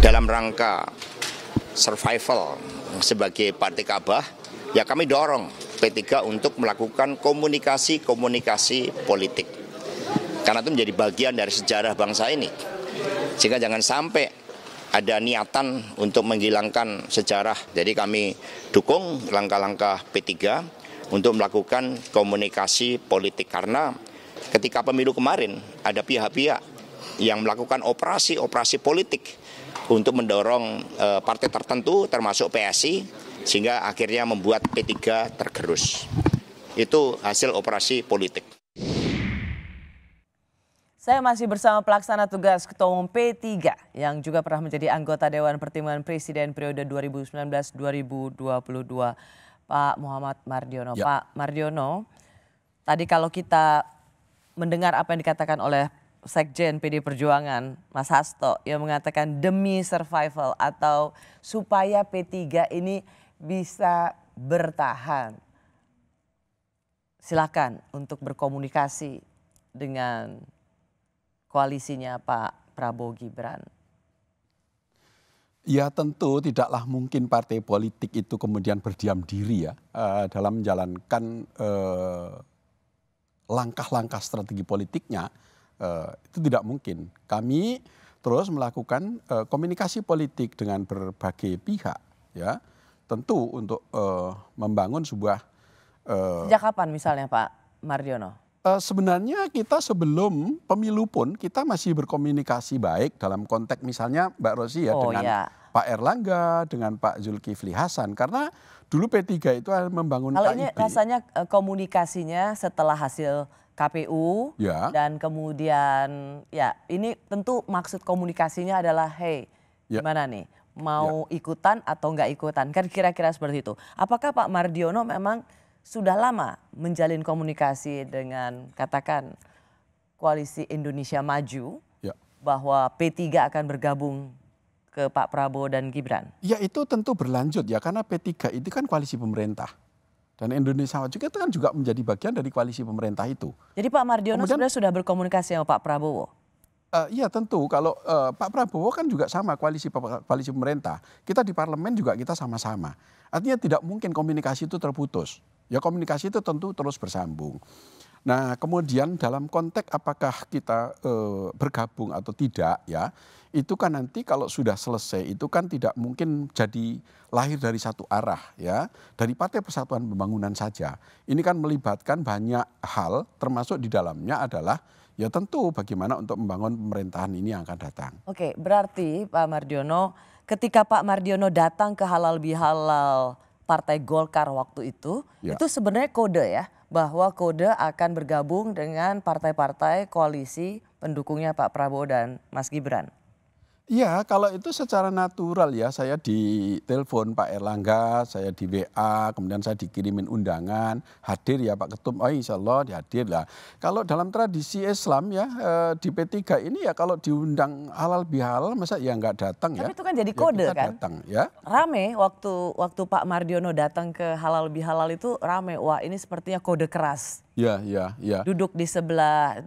Dalam rangka survival sebagai partai Ka'bah, ya kami dorong P3 untuk melakukan komunikasi politik. Karena itu menjadi bagian dari sejarah bangsa ini. Sehingga jangan sampai ada niatan untuk menghilangkan sejarah. Jadi kami dukung langkah-langkah P3 untuk melakukan komunikasi politik. Karena ketika pemilu kemarin ada pihak-pihak yang melakukan operasi politik untuk mendorong partai tertentu termasuk PSI sehingga akhirnya membuat P3 tergerus. Itu hasil operasi politik. Saya masih bersama pelaksana tugas Ketua Umum P3 yang juga pernah menjadi anggota Dewan Pertimbangan Presiden periode 2019-2022, Pak Muhammad Mardiono. Pak Mardiono, tadi kalau kita mendengar apa yang dikatakan oleh Sekjen PD Perjuangan, Mas Hasto, yang mengatakan demi survival atau supaya P3 ini bisa bertahan. Silakan untuk berkomunikasi dengan koalisinya Pak Prabowo Gibran. Ya tentu tidaklah mungkin partai politik itu kemudian berdiam diri ya dalam menjalankan langkah-langkah strategi politiknya. Itu tidak mungkin. Kami terus melakukan komunikasi politik dengan berbagai pihak, ya, tentu untuk membangun sebuah. Sejak kapan misalnya Pak Mardiono? Sebenarnya kita sebelum pemilu pun kita masih berkomunikasi baik dalam konteks misalnya Mbak Rosi ya dengan Pak Erlangga, dengan Pak Zulkifli Hasan, karena dulu P3 itu membangun KIB. Kalau ini rasanya komunikasinya setelah hasil KPU dan kemudian ya ini tentu maksud komunikasinya adalah hey gimana nih mau ikutan atau enggak ikutan kan kira-kira seperti itu. Apakah Pak Mardiono memang sudah lama menjalin komunikasi dengan katakan koalisi Indonesia Maju bahwa P3 akan bergabung ke Pak Prabowo dan Gibran? Ya itu tentu berlanjut ya karena P3 itu kan koalisi pemerintah. Dan Indonesia Maju itu kan juga menjadi bagian dari koalisi pemerintah itu. Jadi Pak Mardiono sebenarnya sudah berkomunikasi sama Pak Prabowo? Iya tentu, kalau Pak Prabowo kan juga sama koalisi pemerintah. Kita di parlemen juga kita sama-sama. Artinya tidak mungkin komunikasi itu terputus. Ya komunikasi itu tentu terus bersambung. Nah kemudian dalam konteks apakah kita bergabung atau tidak ya. Itu kan nanti kalau sudah selesai itu kan tidak mungkin jadi lahir dari satu arah ya. Dari Partai Persatuan Pembangunan saja. Ini kan melibatkan banyak hal termasuk di dalamnya adalah ya tentu bagaimana untuk membangun pemerintahan ini yang akan datang. Oke, berarti Pak Mardiono ketika Pak Mardiono datang ke halal bihalal Partai Golkar waktu itu sebenarnya kode ya. Bahwa kode akan bergabung dengan partai-partai koalisi pendukungnya Pak Prabowo dan Mas Gibran. Iya, kalau itu secara natural ya, saya ditelepon Pak Erlangga, saya di WA, kemudian saya dikirimin undangan, hadir ya Pak Ketum, oh insya Allah dihadir lah. Kalau dalam tradisi Islam ya, di P3 ini ya kalau diundang halal bihalal, masa ya nggak datang ya. Tapi itu kan jadi kode kan? Datang, ya. Rame waktu Pak Mardiono datang ke halal bihalal itu rame, wah ini sepertinya kode keras. Ya. Duduk di sebelah,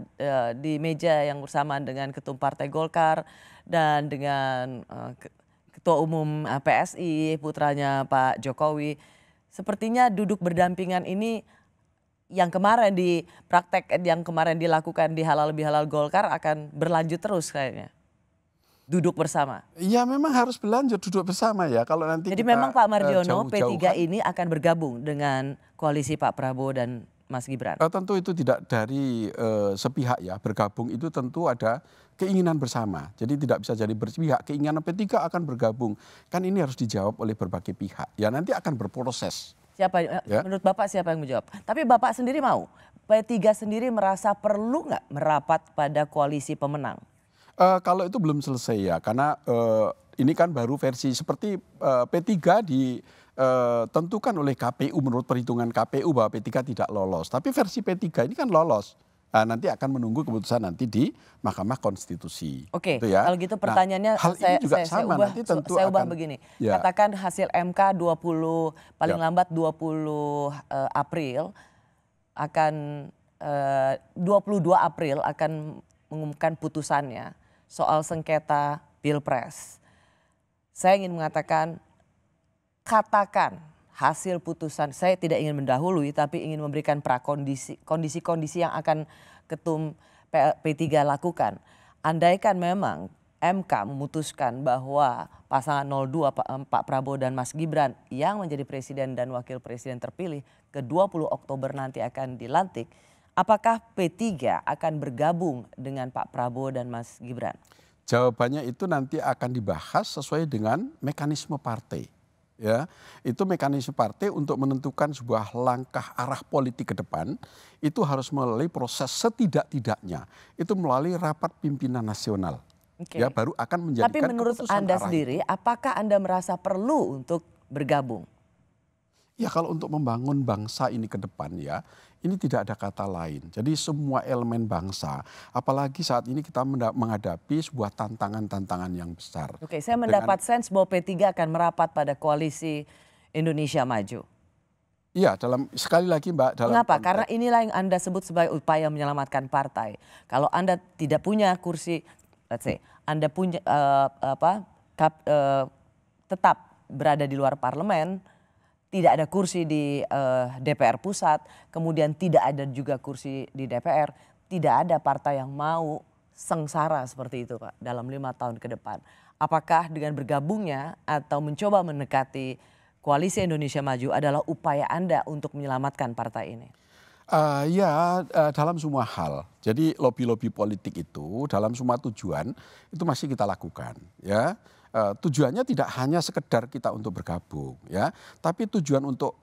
di meja yang bersamaan dengan Ketum Partai Golkar, dan dengan Ketua Umum PSI, putranya Pak Jokowi. Sepertinya duduk berdampingan ini yang kemarin di praktek yang kemarin dilakukan di halal bihalal Golkar akan berlanjut terus kayaknya. Duduk bersama. Ya memang harus berlanjut duduk bersama ya kalau nanti. Jadi memang Pak Mardiono P3 ini akan bergabung dengan koalisi Pak Prabowo dan Mas Gibran. Tentu itu tidak dari sepihak ya, bergabung itu tentu ada keinginan bersama. Jadi tidak bisa jadi berpihak, keinginan P3 akan bergabung. Kan ini harus dijawab oleh berbagai pihak. Ya nanti akan berproses. Menurut Bapak siapa yang menjawab? Tapi Bapak sendiri mau P3 sendiri merasa perlu nggak merapat pada koalisi pemenang? Kalau itu belum selesai ya, karena ini kan baru versi seperti P3 ditentukan oleh KPU menurut perhitungan KPU bahwa P3 tidak lolos. Tapi versi P3 ini kan lolos. Nanti akan menunggu keputusan nanti di Mahkamah Konstitusi. Oke, gitu ya. kalau gitu pertanyaannya hal ini juga sama, nanti tentu saya ubah akan, begini. ya. Katakan hasil MK 20 paling Ya. lambat 20 April akan 22 April akan mengumumkan putusannya soal sengketa Pilpres. Saya ingin mengatakan, katakan hasil putusan, saya tidak ingin mendahului tapi ingin memberikan kondisi-kondisi yang akan ketum P3 lakukan. Andaikan memang MK memutuskan bahwa pasangan 02 Pak Prabowo dan Mas Gibran yang menjadi presiden dan wakil presiden terpilih ke 20 Oktober nanti akan dilantik, apakah P3 akan bergabung dengan Pak Prabowo dan Mas Gibran? Jawabannya itu nanti akan dibahas sesuai dengan mekanisme partai. Ya, itu mekanisme partai untuk menentukan sebuah langkah arah politik ke depan itu harus melalui proses setidak-tidaknya itu melalui rapat pimpinan nasional. Oke. Ya, baru akan menjadikan Tapi menurut keputusan Anda arah sendiri, itu. apakah Anda merasa perlu untuk bergabung? Ya, kalau untuk membangun bangsa ini ke depan ya, ini tidak ada kata lain. Jadi semua elemen bangsa, apalagi saat ini kita menghadapi sebuah tantangan-tantangan yang besar. Oke, saya mendapat sense bahwa P3 akan merapat pada koalisi Indonesia Maju. Iya, sekali lagi Mbak, dalam Mengapa? konteks, Karena inilah yang Anda sebut sebagai upaya menyelamatkan partai. Kalau Anda tidak punya kursi, let's say, Anda punya tetap berada di luar parlemen, tidak ada kursi di DPR pusat, kemudian tidak ada juga kursi di DPR, tidak ada partai yang mau sengsara seperti itu Pak dalam 5 tahun ke depan. Apakah dengan bergabungnya atau mencoba mendekati koalisi Indonesia Maju adalah upaya Anda untuk menyelamatkan partai ini? Dalam semua hal. Jadi lobby-lobby politik itu dalam semua tujuan itu masih kita lakukan. Ya. Tujuannya tidak hanya sekedar kita untuk bergabung, ya, tapi tujuan untuk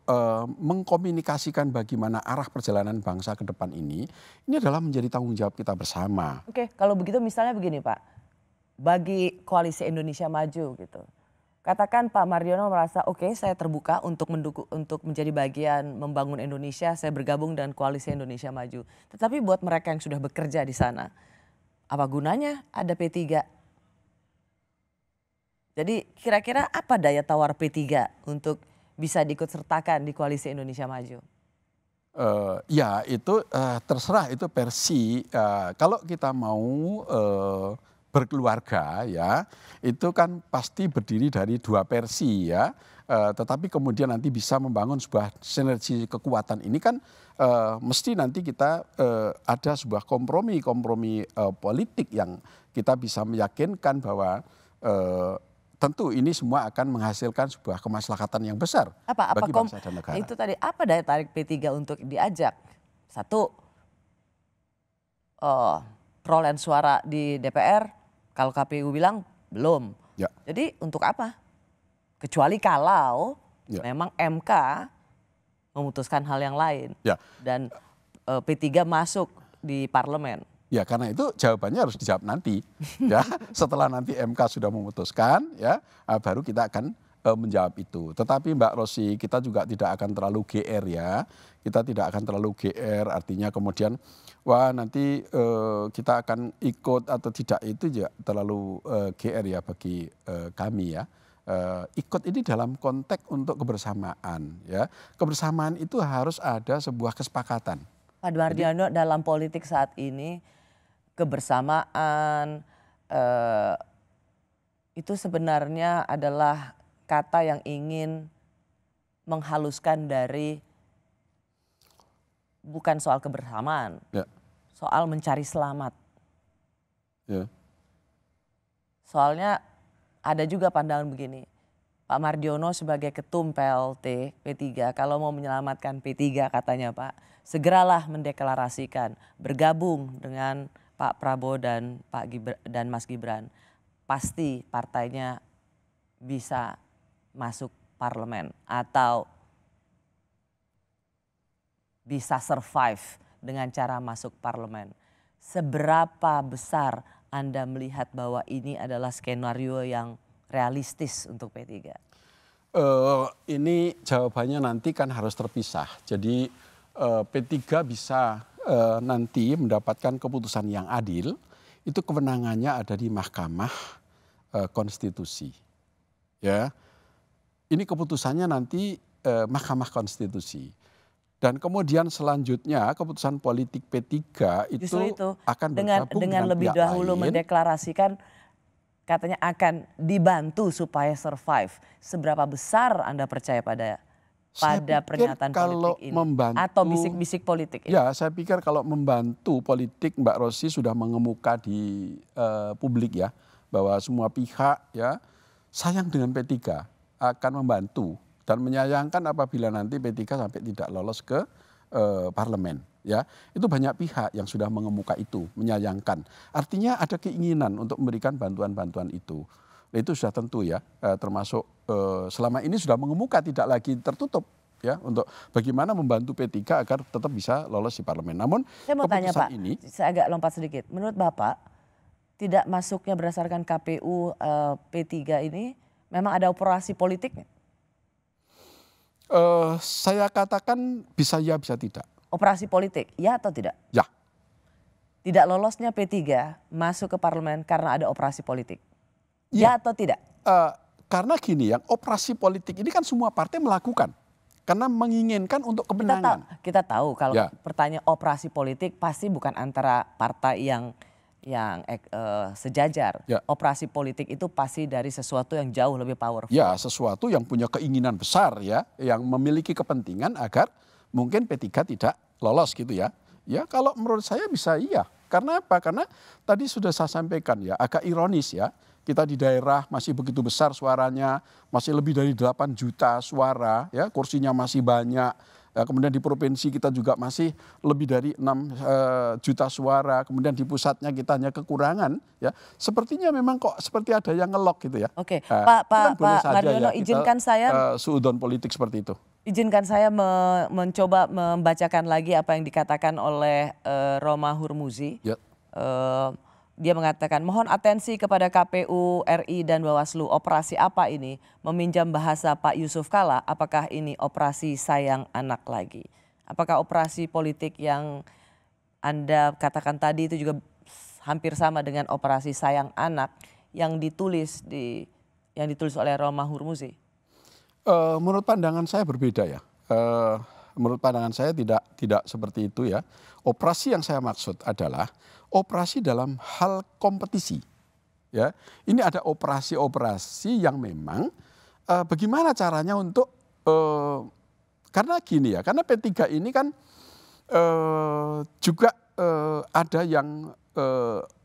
mengkomunikasikan bagaimana arah perjalanan bangsa ke depan ini adalah menjadi tanggung jawab kita bersama. Oke, kalau begitu misalnya begini Pak, bagi koalisi Indonesia Maju gitu, katakan Pak Mardiono merasa oke, saya terbuka untuk menjadi bagian membangun Indonesia, saya bergabung dengan koalisi Indonesia Maju. Tetapi buat mereka yang sudah bekerja di sana, apa gunanya ada P3? Jadi kira-kira apa daya tawar P3 untuk bisa diikut sertakan di koalisi Indonesia Maju? Itu terserah, itu versi. Kalau kita mau berkeluarga ya, itu kan pasti berdiri dari 2 versi ya. Tetapi kemudian nanti bisa membangun sebuah sinergi kekuatan ini kan mesti nanti kita ada sebuah kompromi politik yang kita bisa meyakinkan bahwa tentu ini semua akan menghasilkan sebuah kemaslahatan yang besar bagi bangsa dan negara. Itu tadi, apa daya tarik P3 untuk diajak? 1, perolehan suara di DPR, kalau KPU bilang belum. Ya. Jadi untuk apa? Kecuali kalau memang MK memutuskan hal yang lain. Ya. Dan P3 masuk di parlemen. Ya, karena itu jawabannya harus dijawab nanti. Ya, setelah nanti MK sudah memutuskan, ya, baru kita akan menjawab itu. Tetapi Mbak Rosi, kita juga tidak akan terlalu GR ya. Kita tidak akan terlalu GR, artinya kemudian wah nanti kita akan ikut atau tidak, itu juga terlalu GR ya bagi kami ya. Ikut ini dalam konteks untuk kebersamaan ya. Kebersamaan itu harus ada sebuah kesepakatan. Pak Mardiono, dalam politik saat ini kebersamaan itu sebenarnya adalah kata yang ingin menghaluskan dari bukan soal kebersamaan, ya, soal mencari selamat. Ya. Soalnya ada juga pandangan begini, Pak Mardiono sebagai ketum PLT P3 kalau mau menyelamatkan P3 katanya Pak, segeralah mendeklarasikan bergabung dengan Pak Prabowo dan dan Mas Gibran, pasti partainya bisa masuk parlemen atau bisa survive dengan cara masuk parlemen. Seberapa besar Anda melihat bahwa ini adalah skenario yang realistis untuk P3? Ini jawabannya nanti kan harus terpisah. Jadi P3 bisa nanti mendapatkan keputusan yang adil, itu kewenangannya ada di Mahkamah Konstitusi. Ya, ini keputusannya nanti Mahkamah Konstitusi. Dan kemudian selanjutnya keputusan politik P3 itu akan bergabung dengan lebih dahulu mendeklarasikan katanya akan dibantu supaya survive. Seberapa besar Anda percaya pada pernyataan politik ini atau bisik-bisik politik ini? Ya, saya pikir kalau membantu politik, Mbak Rosy sudah mengemuka di publik ya, bahwa semua pihak ya sayang dengan P3, akan membantu dan menyayangkan apabila nanti P3 sampai tidak lolos ke parlemen. Ya, itu banyak pihak yang sudah mengemuka itu, menyayangkan. Artinya ada keinginan untuk memberikan bantuan-bantuan itu. Nah, itu sudah tentu ya, termasuk selama ini sudah mengemuka, tidak lagi tertutup ya untuk bagaimana membantu P3 agar tetap bisa lolos di parlemen. Namun saya mau tanya Pak, ini, saya agak lompat sedikit. Menurut Bapak, tidak masuknya berdasarkan KPU P3 ini memang ada operasi politiknya? Saya katakan bisa ya, bisa tidak. Operasi politik, ya atau tidak? Ya. Tidak lolosnya P3 masuk ke parlemen karena ada operasi politik? Ya atau tidak? Karena gini ya, operasi politik ini kan semua partai melakukan. Karena menginginkan untuk kemenangan. Kita tahu kalau pertanyaan operasi politik pasti bukan antara partai yang sejajar. Ya. Operasi politik itu pasti dari sesuatu yang jauh lebih powerful. Ya, sesuatu yang punya keinginan besar ya, yang memiliki kepentingan agar mungkin P3 tidak lolos gitu ya. Ya, kalau menurut saya bisa iya. Karena apa? Karena tadi sudah saya sampaikan ya, agak ironis ya. Kita di daerah masih begitu besar suaranya, masih lebih dari 8 juta suara ya, kursinya masih banyak. Ya, kemudian di provinsi kita juga masih lebih dari 6 juta suara. Kemudian di pusatnya kita hanya kekurangan. Ya, sepertinya memang kok seperti ada yang ngelok gitu ya. Oke, Pak Mardiono, izinkan saya suudon politik seperti itu. Izinkan saya mencoba membacakan lagi apa yang dikatakan oleh Roma Hurmuzi. Ya. Dia mengatakan, mohon atensi kepada KPU RI dan Bawaslu. Operasi apa ini? Meminjam bahasa Pak Yusuf Kalla, apakah ini operasi sayang anak lagi? Apakah operasi politik yang Anda katakan tadi itu juga hampir sama dengan operasi sayang anak yang ditulis oleh Roma Hurmuzi? Menurut pandangan saya berbeda ya. Menurut pandangan saya tidak seperti itu ya. Operasi yang saya maksud adalah operasi dalam hal kompetisi. Ya, ini ada operasi-operasi yang memang bagaimana caranya untuk karena gini ya, karena P3 ini kan juga ada yang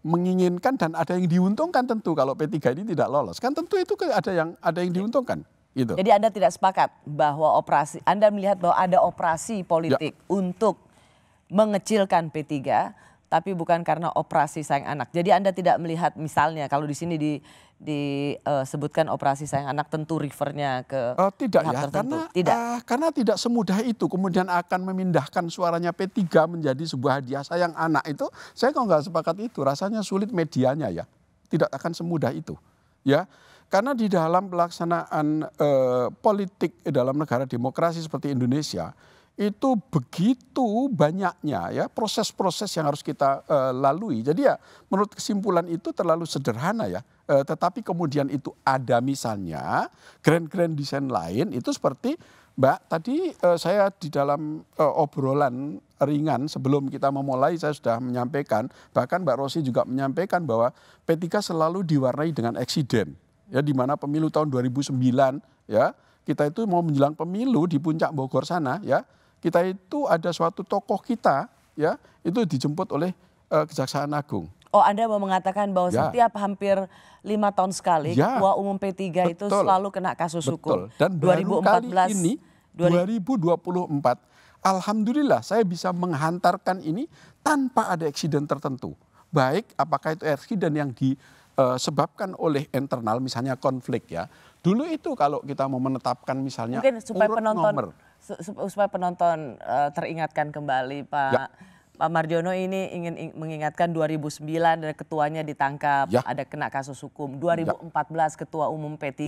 menginginkan dan ada yang diuntungkan tentu kalau P3 ini tidak lolos. Kan tentu itu ada yang diuntungkan. Gitu. Jadi Anda tidak sepakat bahwa Anda melihat bahwa ada operasi politik untuk mengecilkan P3, tapi bukan karena operasi sayang anak. Jadi Anda tidak melihat misalnya kalau di sini disebutkan operasi sayang anak tentu refernya ke tidak ya, karena tidak semudah itu kemudian akan memindahkan suaranya P3 menjadi sebuah hadiah sayang anak itu. Saya kalau nggak sepakat itu, rasanya sulit medianya ya, tidak akan semudah itu ya. Karena di dalam pelaksanaan politik dalam negara demokrasi seperti Indonesia itu begitu banyaknya ya proses-proses yang harus kita lalui. Jadi ya menurut kesimpulan itu terlalu sederhana ya. Tetapi kemudian itu ada misalnya grand desain lain itu seperti Mbak tadi saya di dalam obrolan ringan sebelum kita memulai saya sudah menyampaikan, bahkan Mbak Rosy juga menyampaikan bahwa P3 selalu diwarnai dengan eksiden. Ya, di mana pemilu tahun 2009 ya, kita itu mau menjelang pemilu di puncak Bogor sana ya, kita itu ada suatu tokoh kita ya, itu dijemput oleh Kejaksaan Agung. Oh, Anda mau mengatakan bahwa setiap hampir 5 tahun sekali Ketua Umum P3 itu selalu kena kasus hukum. Dan 2014 kali ini 2024 alhamdulillah saya bisa menghantarkan ini tanpa ada eksiden tertentu. Baik apakah itu eksiden yang disebabkan oleh internal misalnya konflik ya. Dulu itu kalau kita mau menetapkan misalnya mungkin supaya penonton teringatkan kembali Pak Pak Mardiono ini ingin mengingatkan 2009 ada ketuanya ditangkap, Ya. ada kena kasus hukum. 2014 Ketua Umum P3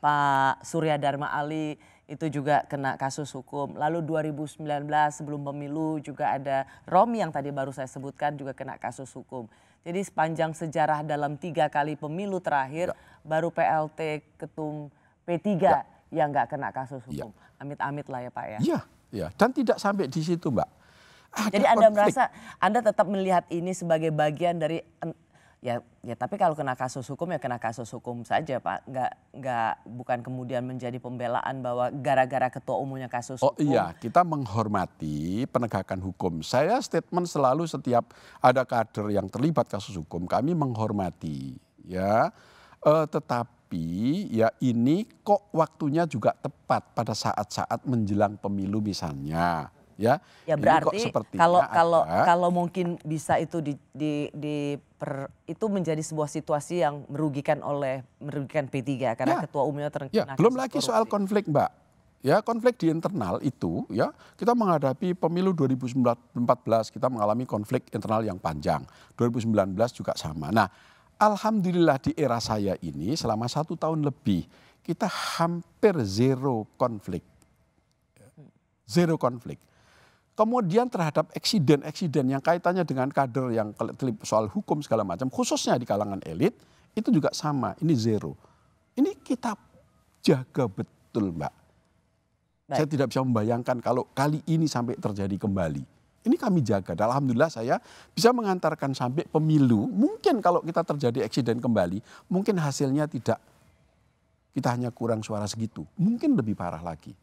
Pak Surya Dharma Ali itu juga kena kasus hukum. Lalu 2019 sebelum pemilu juga ada Romi yang tadi baru saya sebutkan juga kena kasus hukum. Jadi sepanjang sejarah dalam 3 kali pemilu terakhir baru PLT Ketum P3 yang nggak kena kasus hukum. Amit-amit lah ya Pak ya. Iya, ya. Dan tidak sampai di situ, Mbak. Jadi Anda merasa Anda tetap melihat ini sebagai bagian dari ya tapi kalau kena kasus hukum ya kena kasus hukum saja Pak, bukan kemudian menjadi pembelaan bahwa gara-gara ketua umumnya kasus hukum. Oh iya, kita menghormati penegakan hukum. Saya statement selalu setiap ada kader yang terlibat kasus hukum, kami menghormati ya. Tetapi ya ini kok waktunya juga tepat pada saat-saat menjelang pemilu misalnya. Ya Berarti kalau mungkin bisa itu itu menjadi sebuah situasi yang merugikan P3 karena ketua umumnya terkena belum lagi korupsi. soal konflik Mbak. Ya konflik di internal itu ya kita menghadapi pemilu 2014 kita mengalami konflik internal yang panjang. 2019 juga sama. Nah alhamdulillah di era saya ini selama 1 tahun lebih kita hampir zero konflik. Zero konflik. Kemudian terhadap eksiden yang kaitannya dengan kader yang soal hukum segala macam, khususnya di kalangan elit, itu juga sama, ini zero. Ini kita jaga betul Mbak. Baik. Saya tidak bisa membayangkan kalau kali ini sampai terjadi kembali. Ini kami jaga, dan alhamdulillah saya bisa mengantarkan sampai pemilu, mungkin kalau kita terjadi eksiden kembali, mungkin hasilnya tidak, kita hanya kurang suara segitu, mungkin lebih parah lagi.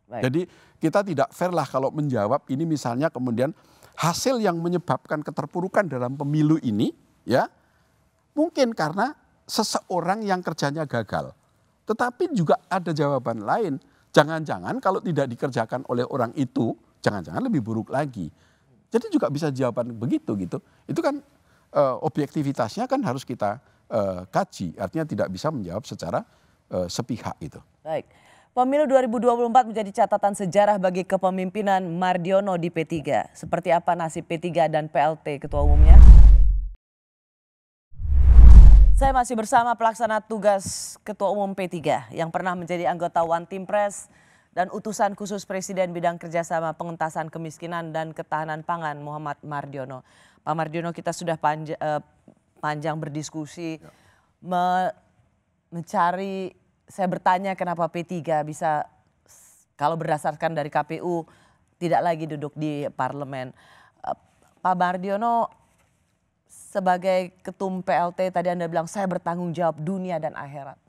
Baik. Jadi kita tidak fair lah kalau menjawab ini misalnya kemudian hasil yang menyebabkan keterpurukan dalam pemilu ini ya mungkin karena seseorang yang kerjanya gagal. Tetapi juga ada jawaban lain. Jangan-jangan kalau tidak dikerjakan oleh orang itu jangan-jangan lebih buruk lagi. Jadi juga bisa jawaban begitu gitu. Itu kan objektivitasnya kan harus kita kaji. Artinya tidak bisa menjawab secara sepihak itu. Baik. Pemilu 2024 menjadi catatan sejarah bagi kepemimpinan Mardiono di P3. Seperti apa nasib P3 dan PLT ketua umumnya? Saya masih bersama pelaksana tugas Ketua Umum P3 yang pernah menjadi anggota One Team Press dan utusan khusus Presiden bidang kerjasama pengentasan kemiskinan dan ketahanan pangan Muhammad Mardiono. Pak Mardiono, kita sudah panjang berdiskusi mencari. Saya bertanya kenapa P3 bisa, kalau berdasarkan dari KPU, tidak lagi duduk di parlemen. Pak Mardiono sebagai ketum PLT tadi Anda bilang saya bertanggung jawab dunia dan akhirat.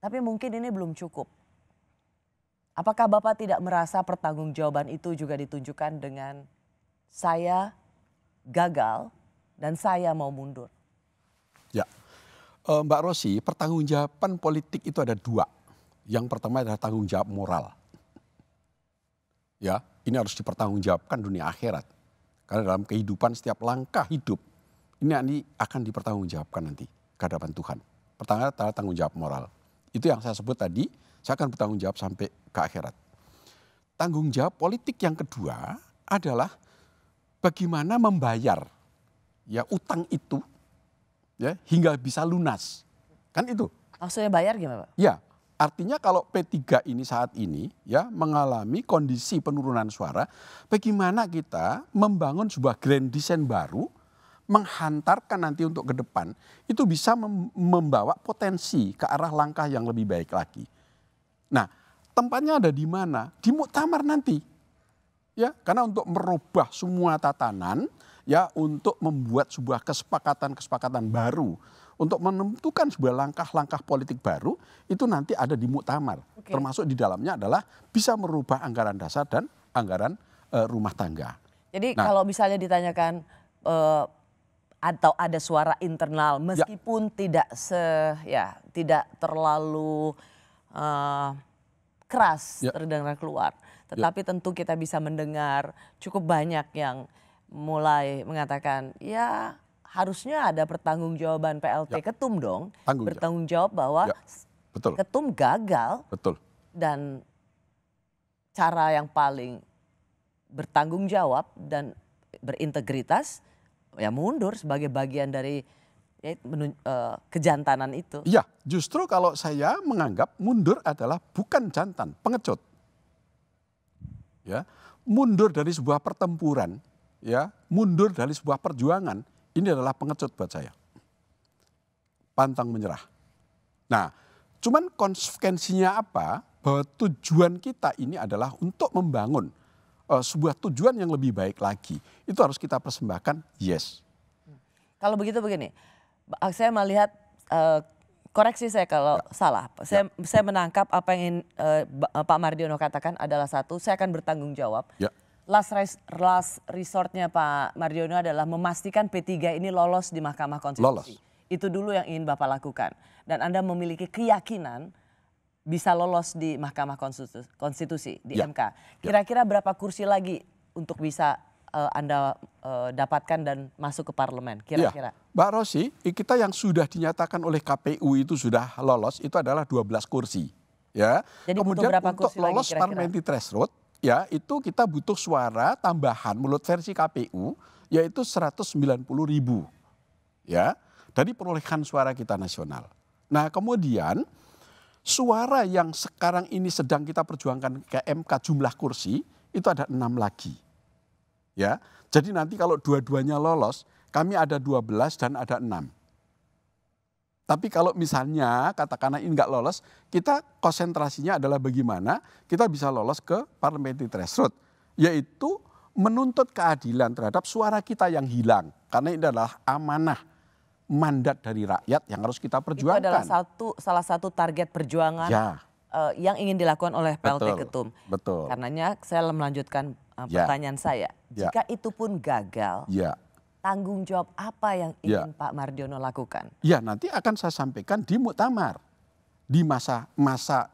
Tapi mungkin ini belum cukup. Apakah Bapak tidak merasa pertanggungjawaban itu juga ditunjukkan dengan saya gagal dan saya mau mundur? Ya. Mbak Rosi, pertanggungjawaban politik itu ada 2. Yang pertama adalah tanggung jawab moral. Ya, ini harus dipertanggungjawabkan dunia akhirat. Karena dalam kehidupan setiap langkah hidup ini akan dipertanggungjawabkan nanti ke hadapan Tuhan. Pertama adalah tanggung jawab moral. Itu yang saya sebut tadi, saya akan bertanggung jawab sampai ke akhirat. Tanggung jawab politik yang kedua adalah bagaimana membayar ya utang itu ya hingga bisa lunas. Kan itu. Maksudnya bayar gimana Pak? Ya, artinya kalau P3 ini saat ini ya mengalami kondisi penurunan suara, bagaimana kita membangun sebuah grand design baru, menghantarkan nanti untuk ke depan, itu bisa membawa potensi ke arah langkah yang lebih baik lagi. Nah, tempatnya ada di mana? Di muktamar nanti. Ya, karena untuk merubah semua tatanan, ya untuk membuat sebuah kesepakatan baru, untuk menentukan sebuah langkah-langkah politik baru, itu nanti ada di muktamar. Okay. Termasuk di dalamnya adalah bisa merubah anggaran dasar dan anggaran rumah tangga. Jadi kalau misalnya ditanyakan atau ada suara internal, meskipun tidak terlalu keras terdengar keluar, tetapi tentu kita bisa mendengar cukup banyak yang mulai mengatakan ya harusnya ada pertanggungjawaban PLT ketum dong, bertanggung jawab bahwa ketum gagal. Betul. Dan cara yang paling bertanggung jawab dan berintegritas, ya mundur sebagai bagian dari kejantanan itu. Iya, justru kalau saya menganggap mundur adalah bukan jantan, pengecut. Ya, mundur dari sebuah pertempuran, ya, mundur dari sebuah perjuangan, ini adalah pengecut buat saya. Pantang menyerah. Nah, cuman konsekuensinya apa? Bahwa tujuan kita ini adalah untuk membangun sebuah tujuan yang lebih baik lagi. Itu harus kita persembahkan, yes. Kalau begitu begini, saya melihat, koreksi saya kalau salah. Saya menangkap apa yang ingin Pak Mardiono katakan adalah satu, saya akan bertanggung jawab. Ya. Last resortnya Pak Mardiono adalah memastikan P3 ini lolos di Mahkamah Konstitusi. Itu dulu yang ingin Bapak lakukan. Dan Anda memiliki keyakinan bisa lolos di Mahkamah Konstitusi, di MK. Kira-kira berapa kursi lagi untuk bisa Anda dapatkan dan masuk ke parlemen kira-kira? Ya, Mbak Rosy, kita yang sudah dinyatakan oleh KPU itu sudah lolos itu adalah 12 kursi. Ya. Jadi kemudian berapa untuk kursi lolos lagi kira-kira? parliamentary threshold, ya itu kita butuh suara tambahan menurut versi KPU yaitu 190.000. Ya, dari perolehan suara kita nasional. Nah, kemudian suara yang sekarang ini sedang kita perjuangkan ke MK jumlah kursi itu ada 6 lagi. Ya, jadi nanti kalau dua-duanya lolos, kami ada 12 dan ada 6. Tapi kalau misalnya katakanlah ini enggak lolos, kita konsentrasinya adalah bagaimana kita bisa lolos ke parliamentary threshold, yaitu menuntut keadilan terhadap suara kita yang hilang. Karena ini adalah amanah mandat dari rakyat yang harus kita perjuangkan. Itu adalah salah satu target perjuangan yang ingin dilakukan oleh PLT Ketum. Betul. Karenanya saya melanjutkan pertanyaan saya. Jika itu pun gagal, tanggung jawab apa yang ingin Pak Mardiono lakukan? Ya, nanti akan saya sampaikan di muktamar. Di masa.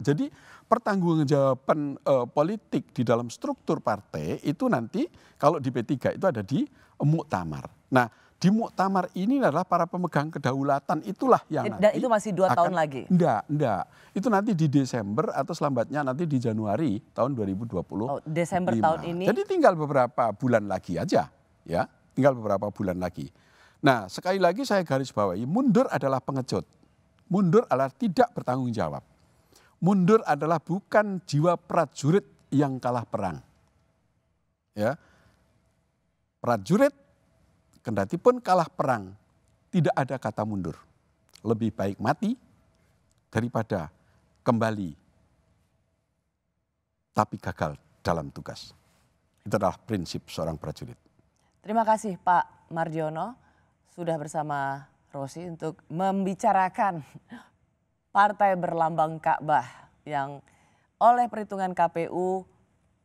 Jadi pertanggungjawaban politik di dalam struktur partai itu nanti kalau di P3 itu ada di muktamar. Nah, di muktamar ini adalah para pemegang kedaulatan itulah yang dan nanti itu masih 2 tahun lagi? Enggak. Itu nanti di Desember atau selambatnya nanti di Januari tahun 2025. Oh, Desember tahun ini? Jadi tinggal beberapa bulan lagi aja, ya. Tinggal beberapa bulan lagi. Nah, sekali lagi saya garis bawahi, mundur adalah pengecut. Mundur adalah tidak bertanggung jawab. Mundur adalah bukan jiwa prajurit yang kalah perang. Ya. Prajurit kendati pun kalah perang, tidak ada kata mundur. Lebih baik mati daripada kembali tapi gagal dalam tugas. Itu adalah prinsip seorang prajurit. Terima kasih Pak Mardiono sudah bersama Rosy untuk membicarakan partai berlambang Ka'bah yang oleh perhitungan KPU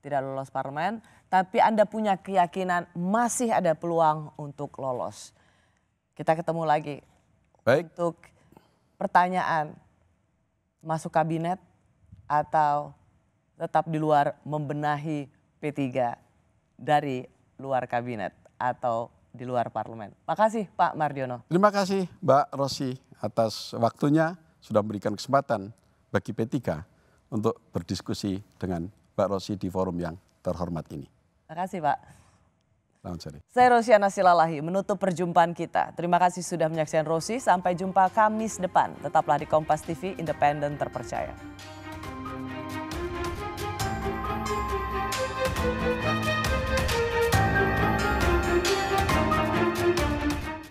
tidak lolos parlemen, tapi Anda punya keyakinan masih ada peluang untuk lolos. Kita ketemu lagi. Baik. Untuk pertanyaan, masuk kabinet atau tetap di luar membenahi P3 dari luar kabinet atau di luar parlemen. Makasih Pak Mardiono. Terima kasih Mbak Rosy atas waktunya sudah memberikan kesempatan bagi P3 untuk berdiskusi dengan Mbak Rosy di forum yang terhormat ini. Terima kasih Pak. Selamat sore. Saya Rosyana Silalahi menutup perjumpaan kita. Terima kasih sudah menyaksikan Rosy. Sampai jumpa Kamis depan. Tetaplah di Kompas TV, independen terpercaya.